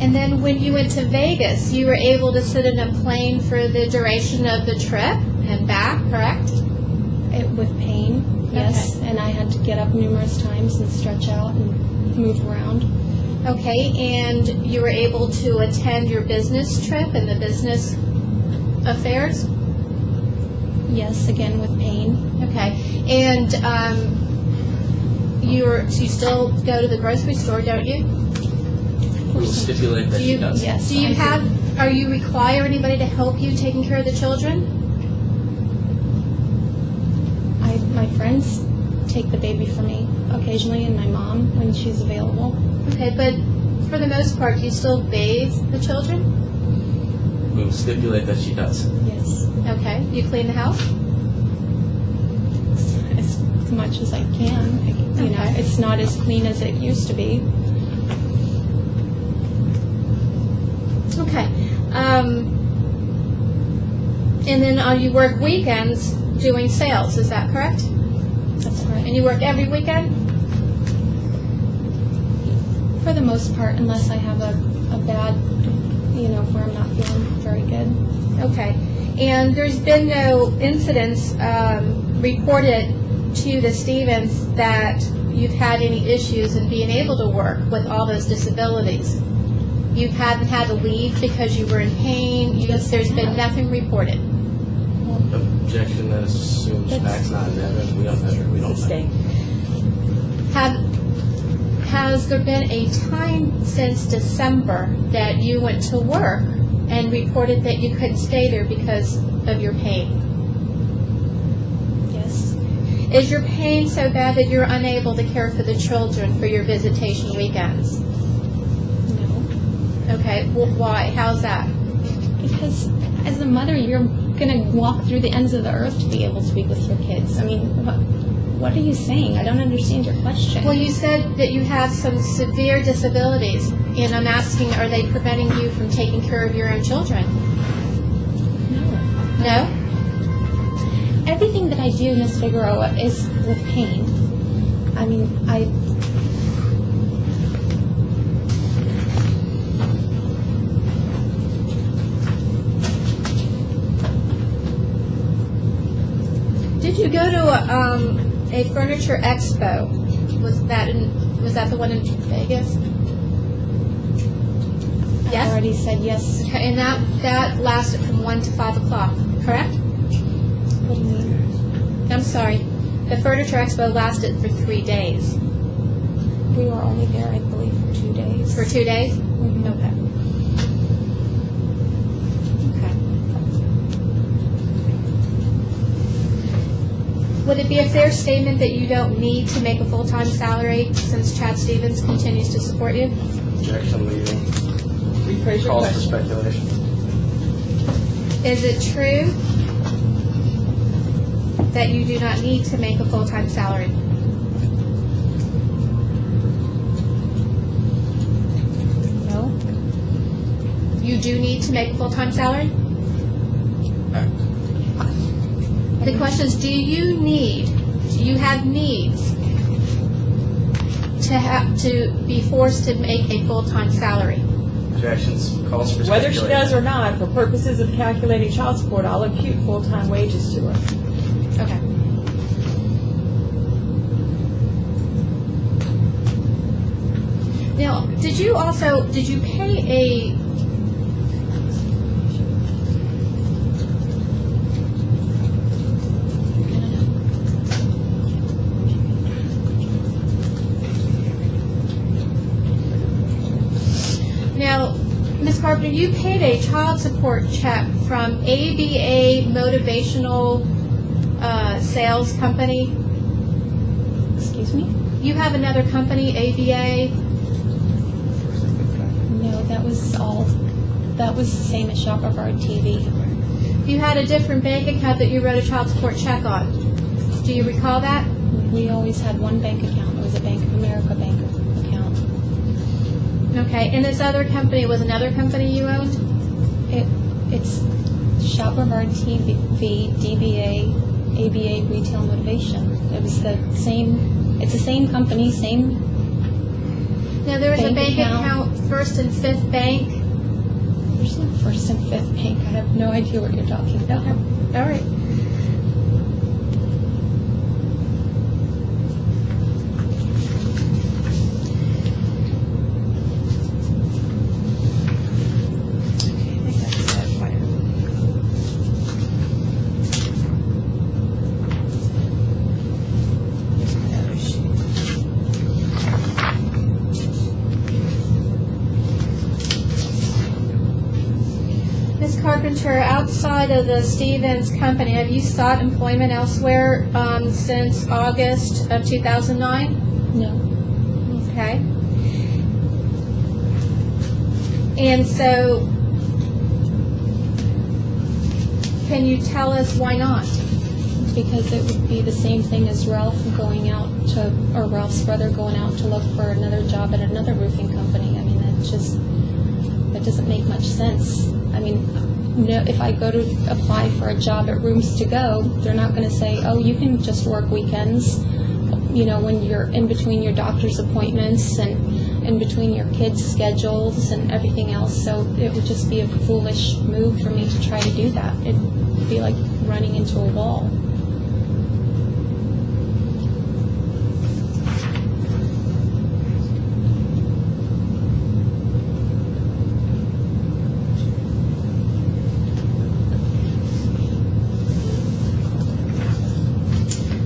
And then when you went to Vegas, you were able to sit in a plane for the duration of the trip and back, correct? With pain, yes, and I had to get up numerous times and stretch out and move around. Okay, and you were able to attend your business trip and the business affairs? Yes, again with pain. Okay, and you still go to the grocery store, don't you? We'll stipulate that Do she you, does. Yes. do you I do. are you require anybody to help you taking care of the children? My friends take the baby for me occasionally, and my mom when she's available. Okay, but for the most part, you still bathe the children? We'll stipulate that she does. Yes. Okay, you clean the house? as much as I can. You know, Okay. it's not as clean as it used to be. Okay. And then you work weekends doing sales, is that correct? That's right. And you work every weekend? For the most part, unless I have a bad, you know, where I'm not feeling very good. Okay. And there's been no incidents reported to the Stevens that you've had any issues in being able to work with all those disabilities? You haven't had to leave because you were in pain? There's been nothing reported? Objection, that assumes facts, not evidence. We don't measure, we don't Sustain. Has there been a time since December that you went to work and reported that you couldn't stay there because of your pain? Yes. Is your pain so bad that you're unable to care for the children for your visitation weekends? No. Okay, well, why? How's that? Because as a mother, you're going to walk through the ends of the earth to be able to be with your kids. I mean, what are you saying? I don't understand your question. Well, you said that you have some severe disabilities, and I'm asking, are they preventing you from taking care of your own children? No. No? Everything that I do, Miss Figueroa, is with pain. I mean, Did you go to a furniture expo? Was that the one in Vegas? I Yes. already said yes. Okay, and that lasted from 1 to 5 o'clock, correct? What do you mean? I'm sorry. The furniture expo lasted for 3 days. We were only there, I believe, for 2 days. For 2 days? Mhm. Okay. Okay. Would it be a fair statement that you don't need to make a full-time salary since Chad Stevens continues to support you? Objection, leaving. Rephrase your Calls for question. speculation. Is it true that you do not need to make a full-time salary? No? You do need to make a full-time salary? The question is, do you have needs to be forced to make a full-time salary? Objections, calls for speculation. Whether she does or not, for purposes of calculating child support, I'll impute full-time wages to her. Okay. Now, did you pay a Now, Ms. Carpenter, you paid a child support check from ABA Motivational Sales Company. Excuse me? You have another company, ABA. No, that was the same as Shop of Art TV. You had a different bank account that you wrote a child support check on. Do you recall that? We always had one bank account. It was a Bank of America bank account. Okay, and this other company was another company you owned? It's Shop of Art TV, DBA, ABA Retail Motivation. It was the same, it's the same company, same. Now, there was a Bank bank account. account, First and Fifth Bank. There's no First and Fifth Bank. I have no idea what you're talking about. All right. Ms. Carpenter, outside of the Stevens Company, have you sought employment elsewhere since August of 2009? No. Okay. And so, can you tell us why not? because it would be the same thing as Ralph's brother going out to look for another job at another roofing company. I mean, that doesn't make much sense. I mean, no, if I go to apply for a job at Rooms to Go, they're not going to say, oh, you can just work weekends, when you're in between your doctor's appointments and in between your kids' schedules and everything else. So it would just be a foolish move for me to try to do that. It'd be like running into a wall.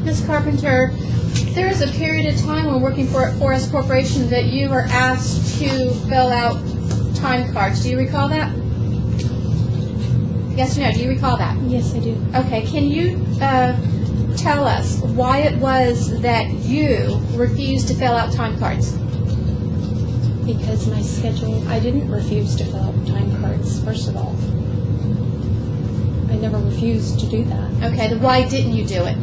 Ms. Carpenter, there is a period of time when working for Forest Corporation that you were asked to fill out time cards. Do you recall that? Yes or no? Do you recall that? Yes, I do. Okay. Can you tell us why it was that you refused to fill out time cards? Because my schedule, I didn't refuse to fill out time cards, first of all. I never refused to do that. Okay. Then why didn't you do it?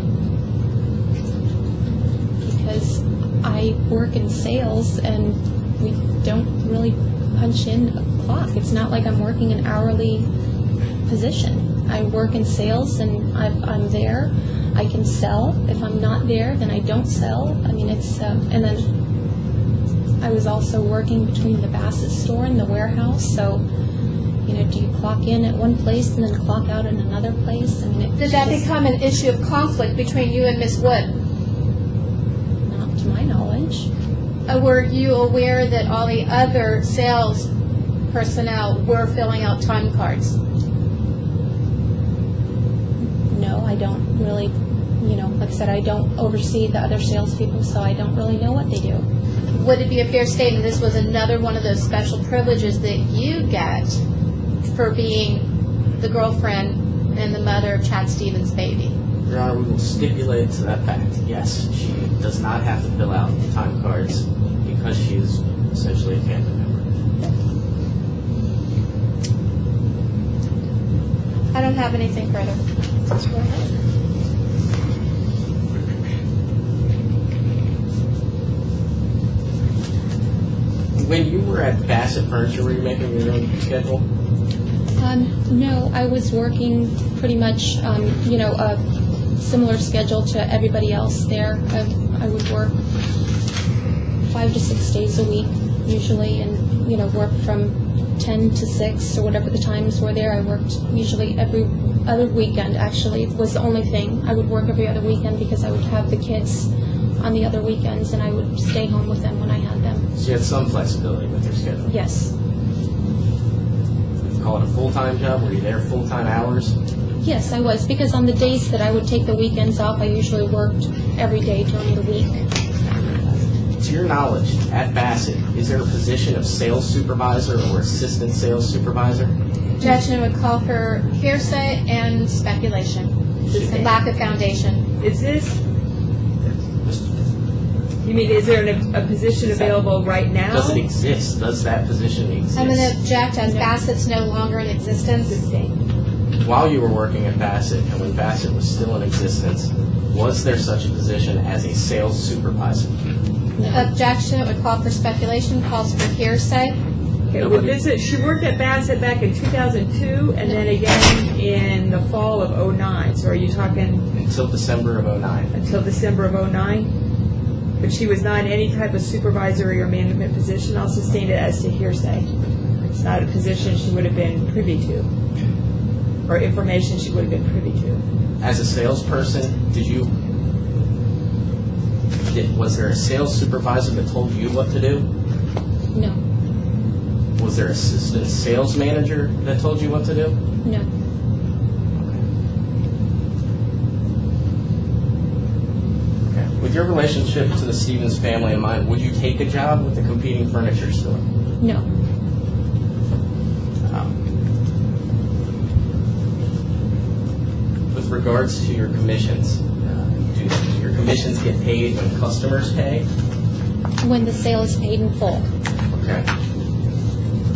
Because I work in sales and we don't really punch in a clock. It's not like I'm working an hourly position. I work in sales and I'm there. I can sell. If I'm not there, then I don't sell. I mean, it's, and then I was also working between the Bassett store and the warehouse. So, do you clock in at one place and then clock out in another place? I mean, Did that become an issue of conflict between you and Ms. Wood? Not to my knowledge. Were you aware that all the other sales personnel were filling out time cards? No, I don't really, like I said, I don't oversee the other salespeople, so I don't really know what they do. Would it be a fair statement this was another one of those special privileges that you get for being the girlfriend and the mother of Chad Stevens' baby? Your Honor, we will stipulate to that fact. Yes, she does not have to fill out time cards because she is essentially a family member. I don't have anything further. Let's go ahead. When you were at Bassett Furniture, were you making your own schedule? No, I was working pretty much, a similar schedule to everybody else there. I would work 5 to 6 days a week usually, and work from 10 to 6 or whatever the times were there. I worked usually every other weekend. Actually, was the only thing. I would work every other weekend because I would have the kids on the other weekends, and I would stay home with them when I had them. So you had some flexibility with your schedule? Yes. Call it a full-time job? Were you there full-time hours? Yes, I was, because on the days that I would take the weekends off, I usually worked every day during the week. To your knowledge, at Bassett, is there a position of sales supervisor or assistant sales supervisor? Judgment would call for hearsay and speculation and lack of foundation. Is this, you mean, is there a position available right now? Does it exist? Does that position exist? I'm going to object as Bassett's no longer in existence. While you were working at Bassett and when Bassett was still in existence, was there such a position as a sales supervisor? Objection would call for speculation, calls for hearsay. Okay, well, she worked at Bassett back in 2002 and then again in the fall of 09. So are you talking? Until December of 09. Until December of 09? But she was not in any type of supervisory or management position. I'll sustain it as to hearsay. It's not a position she would have been privy to, or information she would have been privy to. As a salesperson, was there a sales supervisor that told you what to do? No. Was there an assistant sales manager that told you what to do? No. Okay. With your relationship to the Stevens family in mind, would you take a job with a competing furniture store? No. With regards to your commissions, do your commissions get paid when customers pay? When the sale is paid in full. Okay.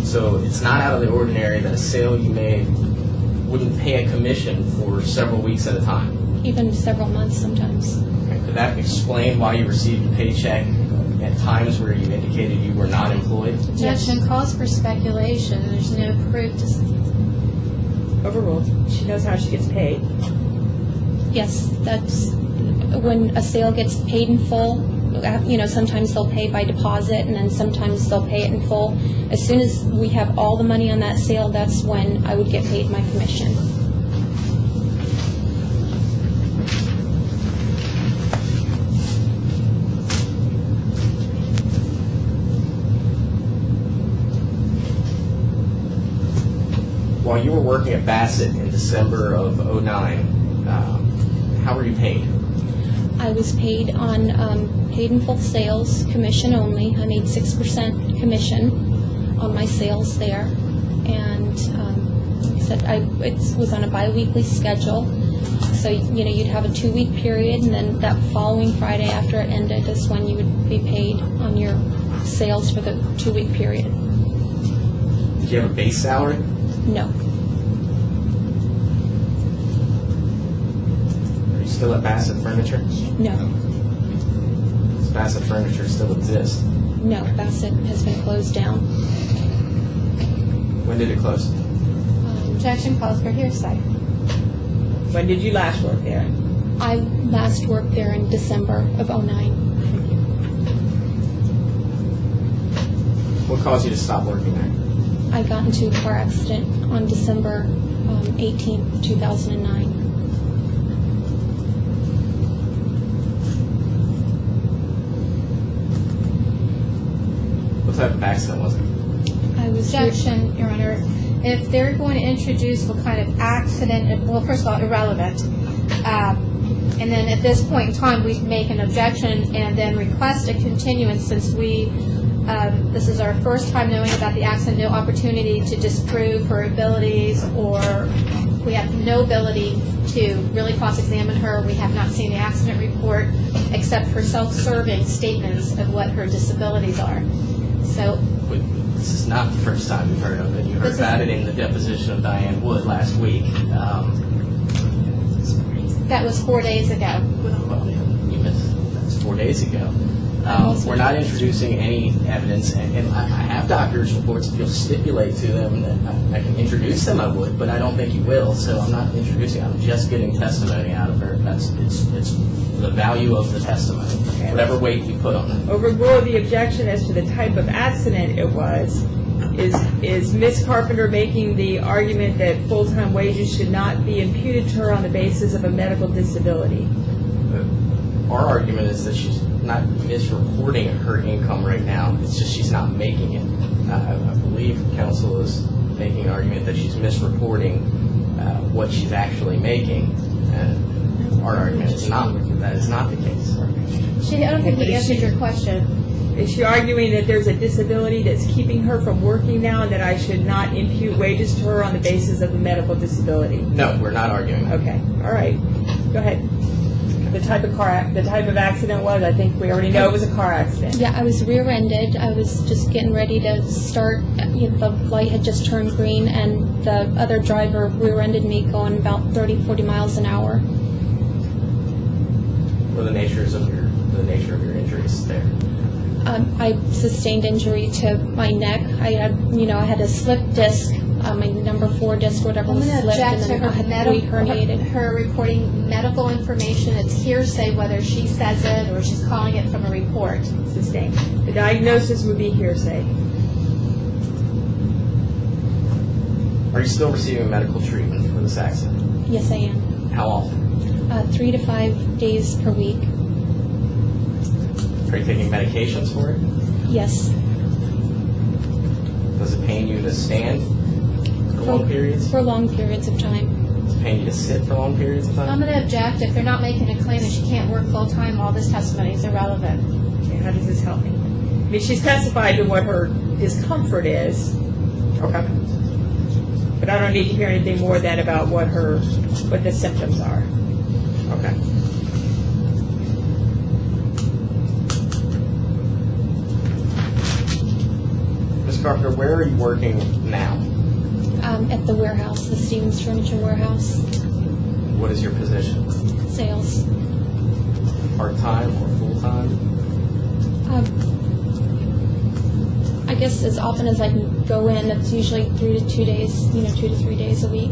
So it's not out of the ordinary that a sale you made wouldn't pay a commission for several weeks at a time? even several months sometimes. Could that explain why you received a paycheck at times where you indicated you were not employed? Objection calls for speculation. There's no proof to. Overruled. She knows how she gets paid. Yes, that's when a sale gets paid in full. Sometimes they'll pay by deposit, and then sometimes they'll pay it in full. As soon as we have all the money on that sale, that's when I would get paid my commission. While you were working at Bassett in December of '09, how were you paid? I was paid on paid in full sales, commission only. I made 6% commission on my sales there, and like I said, it was on a bi-weekly schedule. So you'd have a 2-week period, and then that following Friday after it ended is when you would be paid on your sales for the 2-week period. Did you have a base salary? No. Are you still at Bassett Furniture? No. Does Bassett Furniture still exist? No, Bassett has been closed down. When did it close? Objection calls for hearsay. When did you last work there? I last worked there in December of '09. What caused you to stop working there? I got into a car accident on December 18th, 2009. What type of accident was it? I was Objection, Your Honor. If they're going to introduce what kind of accident, well, first of all, irrelevant. And then at this point in time, we make an objection and then request a continuance since this is our first time knowing about the accident, no opportunity to disprove her abilities, or we have no ability to really cross-examine her. We have not seen the accident report except her self-serving statements of what her disabilities are. So This is not the first time you've heard of it. You heard about it in the deposition of Diane Wood last week. that was 4 days ago. Well, you missed. That's 4 days ago. We're not introducing any evidence, and I have doctor's reports. If you'll stipulate to them that I can introduce them, I would, but I don't think you will. So I'm not introducing. I'm just getting testimony out of her. It's the value of the testimony, whatever weight you put on it. Overrule the objection as to the type of accident it was. Is Ms. Carpenter making the argument that full-time wages should not be imputed to her on the basis of a medical disability? Our argument is that she's not misreporting her income right now. It's just she's not making it. I believe counsel is making an argument that she's misreporting what she's actually making. And our argument is not that is not the case. I don't think he answered your question. Is she arguing that there's a disability that's keeping her from working now and that I should not impute wages to her on the basis of a medical disability? No, we're not arguing that. Okay, all right. Go ahead. The type of accident was, I think we already know it was a car accident. Yeah, I was rear-ended. I was just getting ready to start. The light had just turned green, and the other driver rear-ended me going about 30, 40 miles an hour. What are the nature of your injuries there? I sustained injury to my neck. I had a slip disc, my number 4 disc, whatever I'm was going to slipped, object and to then I her, had 3 herniated. her reporting medical information. It's hearsay whether she says it or she's calling it from a report. Sustained. The diagnosis would be hearsay. Are you still receiving medical treatment for this accident? Yes, I am. How often? 3 to 5 days per week. Are you taking medications for it? Yes. Does it pain you to stand for long periods? For long periods of time. Does it pain you to sit for long periods of I'm time? going to object if they're not making a claim that she can't work full-time. All this testimony is irrelevant. Okay, how does this help me? I mean, she's testified to what her discomfort is, Okay. but I don't need to hear anything more than about what the symptoms are. Okay. Ms. Carpenter, where are you working now? At the warehouse, the Stevens Furniture Warehouse. What is your position? Sales. Part-time or full-time? I guess as often as I can go in, it's usually 3 to 2 days, 2 to 3 days a week.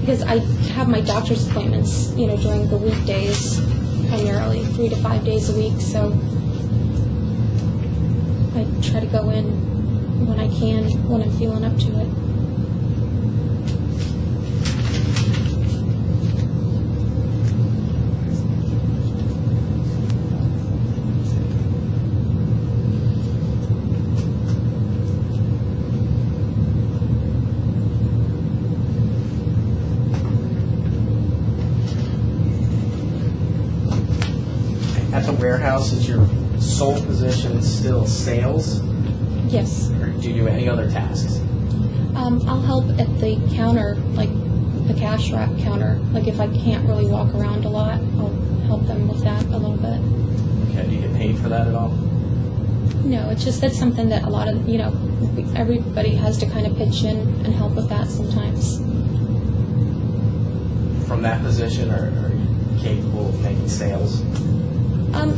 Because I have my doctor's appointments, during the weekdays, primarily 3 to 5 days a week. So I try to go in when I can, when I'm feeling up to it. At the warehouse, is your sole position still sales, Yes. or do you do any other tasks? I'll help at the counter, like the cash wrap counter. Like if I can't really walk around a lot, I'll help them with that a little bit. Okay, do you get paid for that at all? No, it's just that's something that a lot of, everybody has to kind of pitch in and help with that sometimes. From that position, or are you capable of making sales?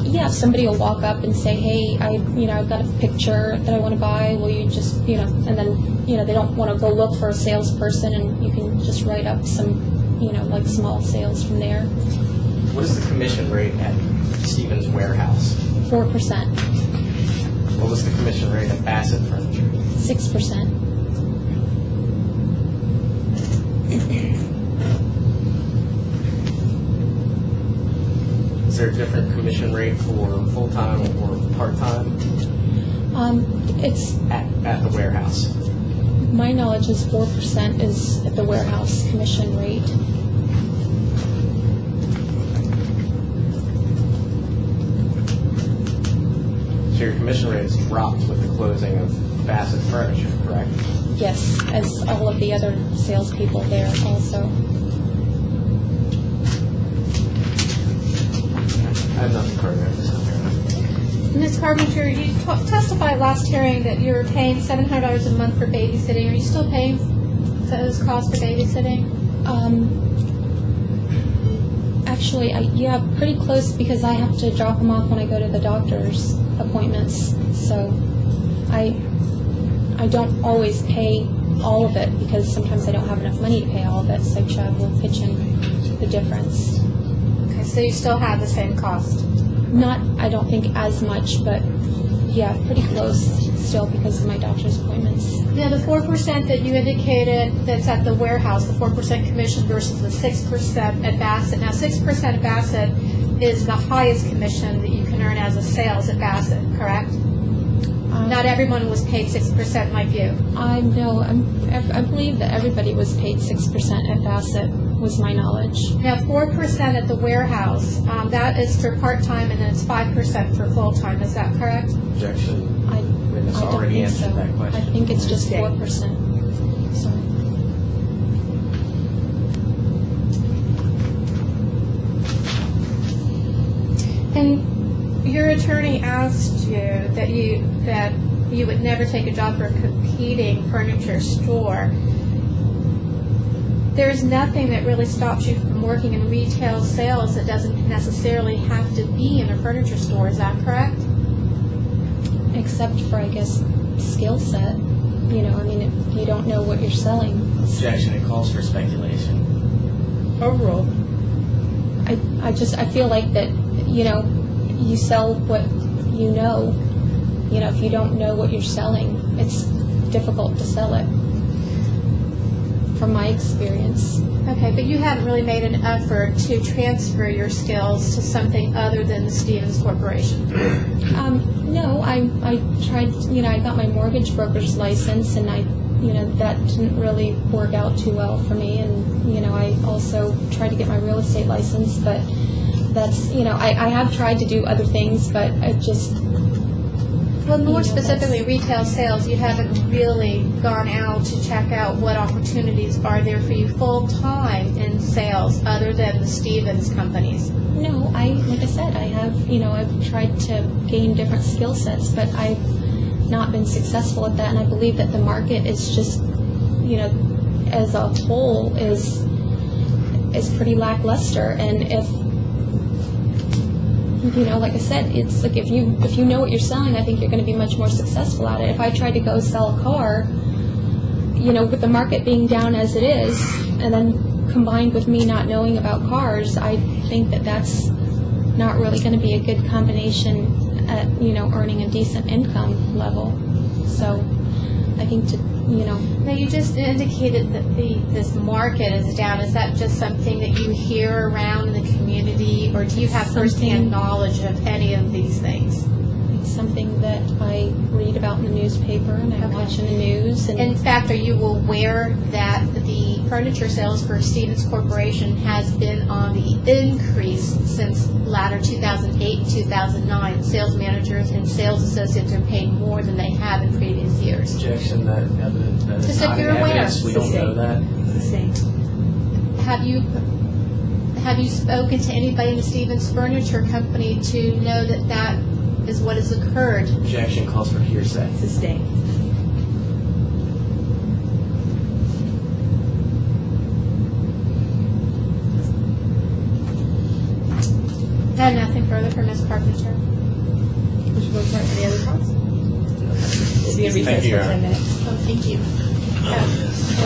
Yeah, if somebody will walk up and say, hey, I've got a picture that I want to buy, will you just, and then, they don't want to go look for a salesperson, and you can just write up some, like small sales from there. What is the commission rate at Stevens Warehouse? 4%, What was the commission rate at Bassett Furniture? 6%. Is there a different commission rate for full-time or part-time It's, at the warehouse? my knowledge is 4% is at the warehouse commission rate. So your commission rate has dropped with the closing of Bassett Furniture, correct? Yes, as all of the other salespeople there also. I have nothing further. Ms. Carpenter, you testified last hearing that you were paying $700 a month for babysitting. Are you still paying those costs for babysitting? Actually, yeah, pretty close because I have to drop them off when I go to the doctor's appointments. So I don't always pay all of it because sometimes I don't have enough money to pay all of it. So Chad will pitch in the difference. Okay, so you still have the same cost? Not, I don't think as much, but yeah, pretty close still because of my doctor's appointments. Now, the 4% that you indicated that's at the warehouse, the 4% commission versus the 6% at Bassett. Now, 6% at Bassett is the highest commission that you can earn as a sales at Bassett, correct? Not everyone was paid 6% like you. I know, I believe that everybody was paid 6% at Bassett, was my knowledge. Now, 4% at the warehouse, that is for part-time, and then it's 5% for full-time. Is that correct? Objection. I Witness don't already think answered so. that question. I think it's just 4%. Sorry. And your attorney asked you that you would never take a job for a competing furniture store. There's nothing that really stops you from working in retail sales that doesn't necessarily have to be in a furniture store. Is that correct? Except for, I guess, skill set. If you don't know what you're selling. Objection. It calls for speculation. Overruled. I feel like that, you sell what you know. If you don't know what you're selling, it's difficult to sell it. From my experience. Okay, but you haven't really made an effort to transfer your skills to something other than the Stevens Corporation. No, I tried, I got my mortgage broker's license, and that didn't really work out too well for me, and, I also tried to get my real estate license, but that's, I have tried to do other things, but I just... Well, more specifically, retail sales, you haven't really gone out to check out what opportunities are there for you full-time in sales other than the Stevens companies. No, like I said, I have, I've tried to gain different skill sets, but I've not been successful at that, and I believe that the market is just, as a whole, is pretty lackluster. And if, like I said, it's like if you know what you're selling, I think you're going to be much more successful at it. If I try to go sell a car, with the market being down as it is, and then combined with me not knowing about cars, I think that that's not really going to be a good combination at, earning a decent income level. So I think Now, you just indicated that this market is down. Is that just something that you hear around in the community, or do you have firsthand knowledge of any of these things? it's something that I read about in the newspaper and I watch in the news. And In fact, are you aware that the furniture sales for Stevens Corporation has been on the increase since latter 2008 and 2009? Sales managers and sales associates are paying more than they have in previous years. Objection, that evidence, that is Just if not you're in aware. evidence. We don't know that. It's the same. Have you spoken to anybody in the Stevens Furniture Company to know that that is what has occurred? Objection calls for hearsay. Sustained. I have nothing further for Ms. Carpenter. Mr. Bogart, any other thoughts? Is he going to be Thank you, for Your Honor. 10 minutes? Oh, thank you.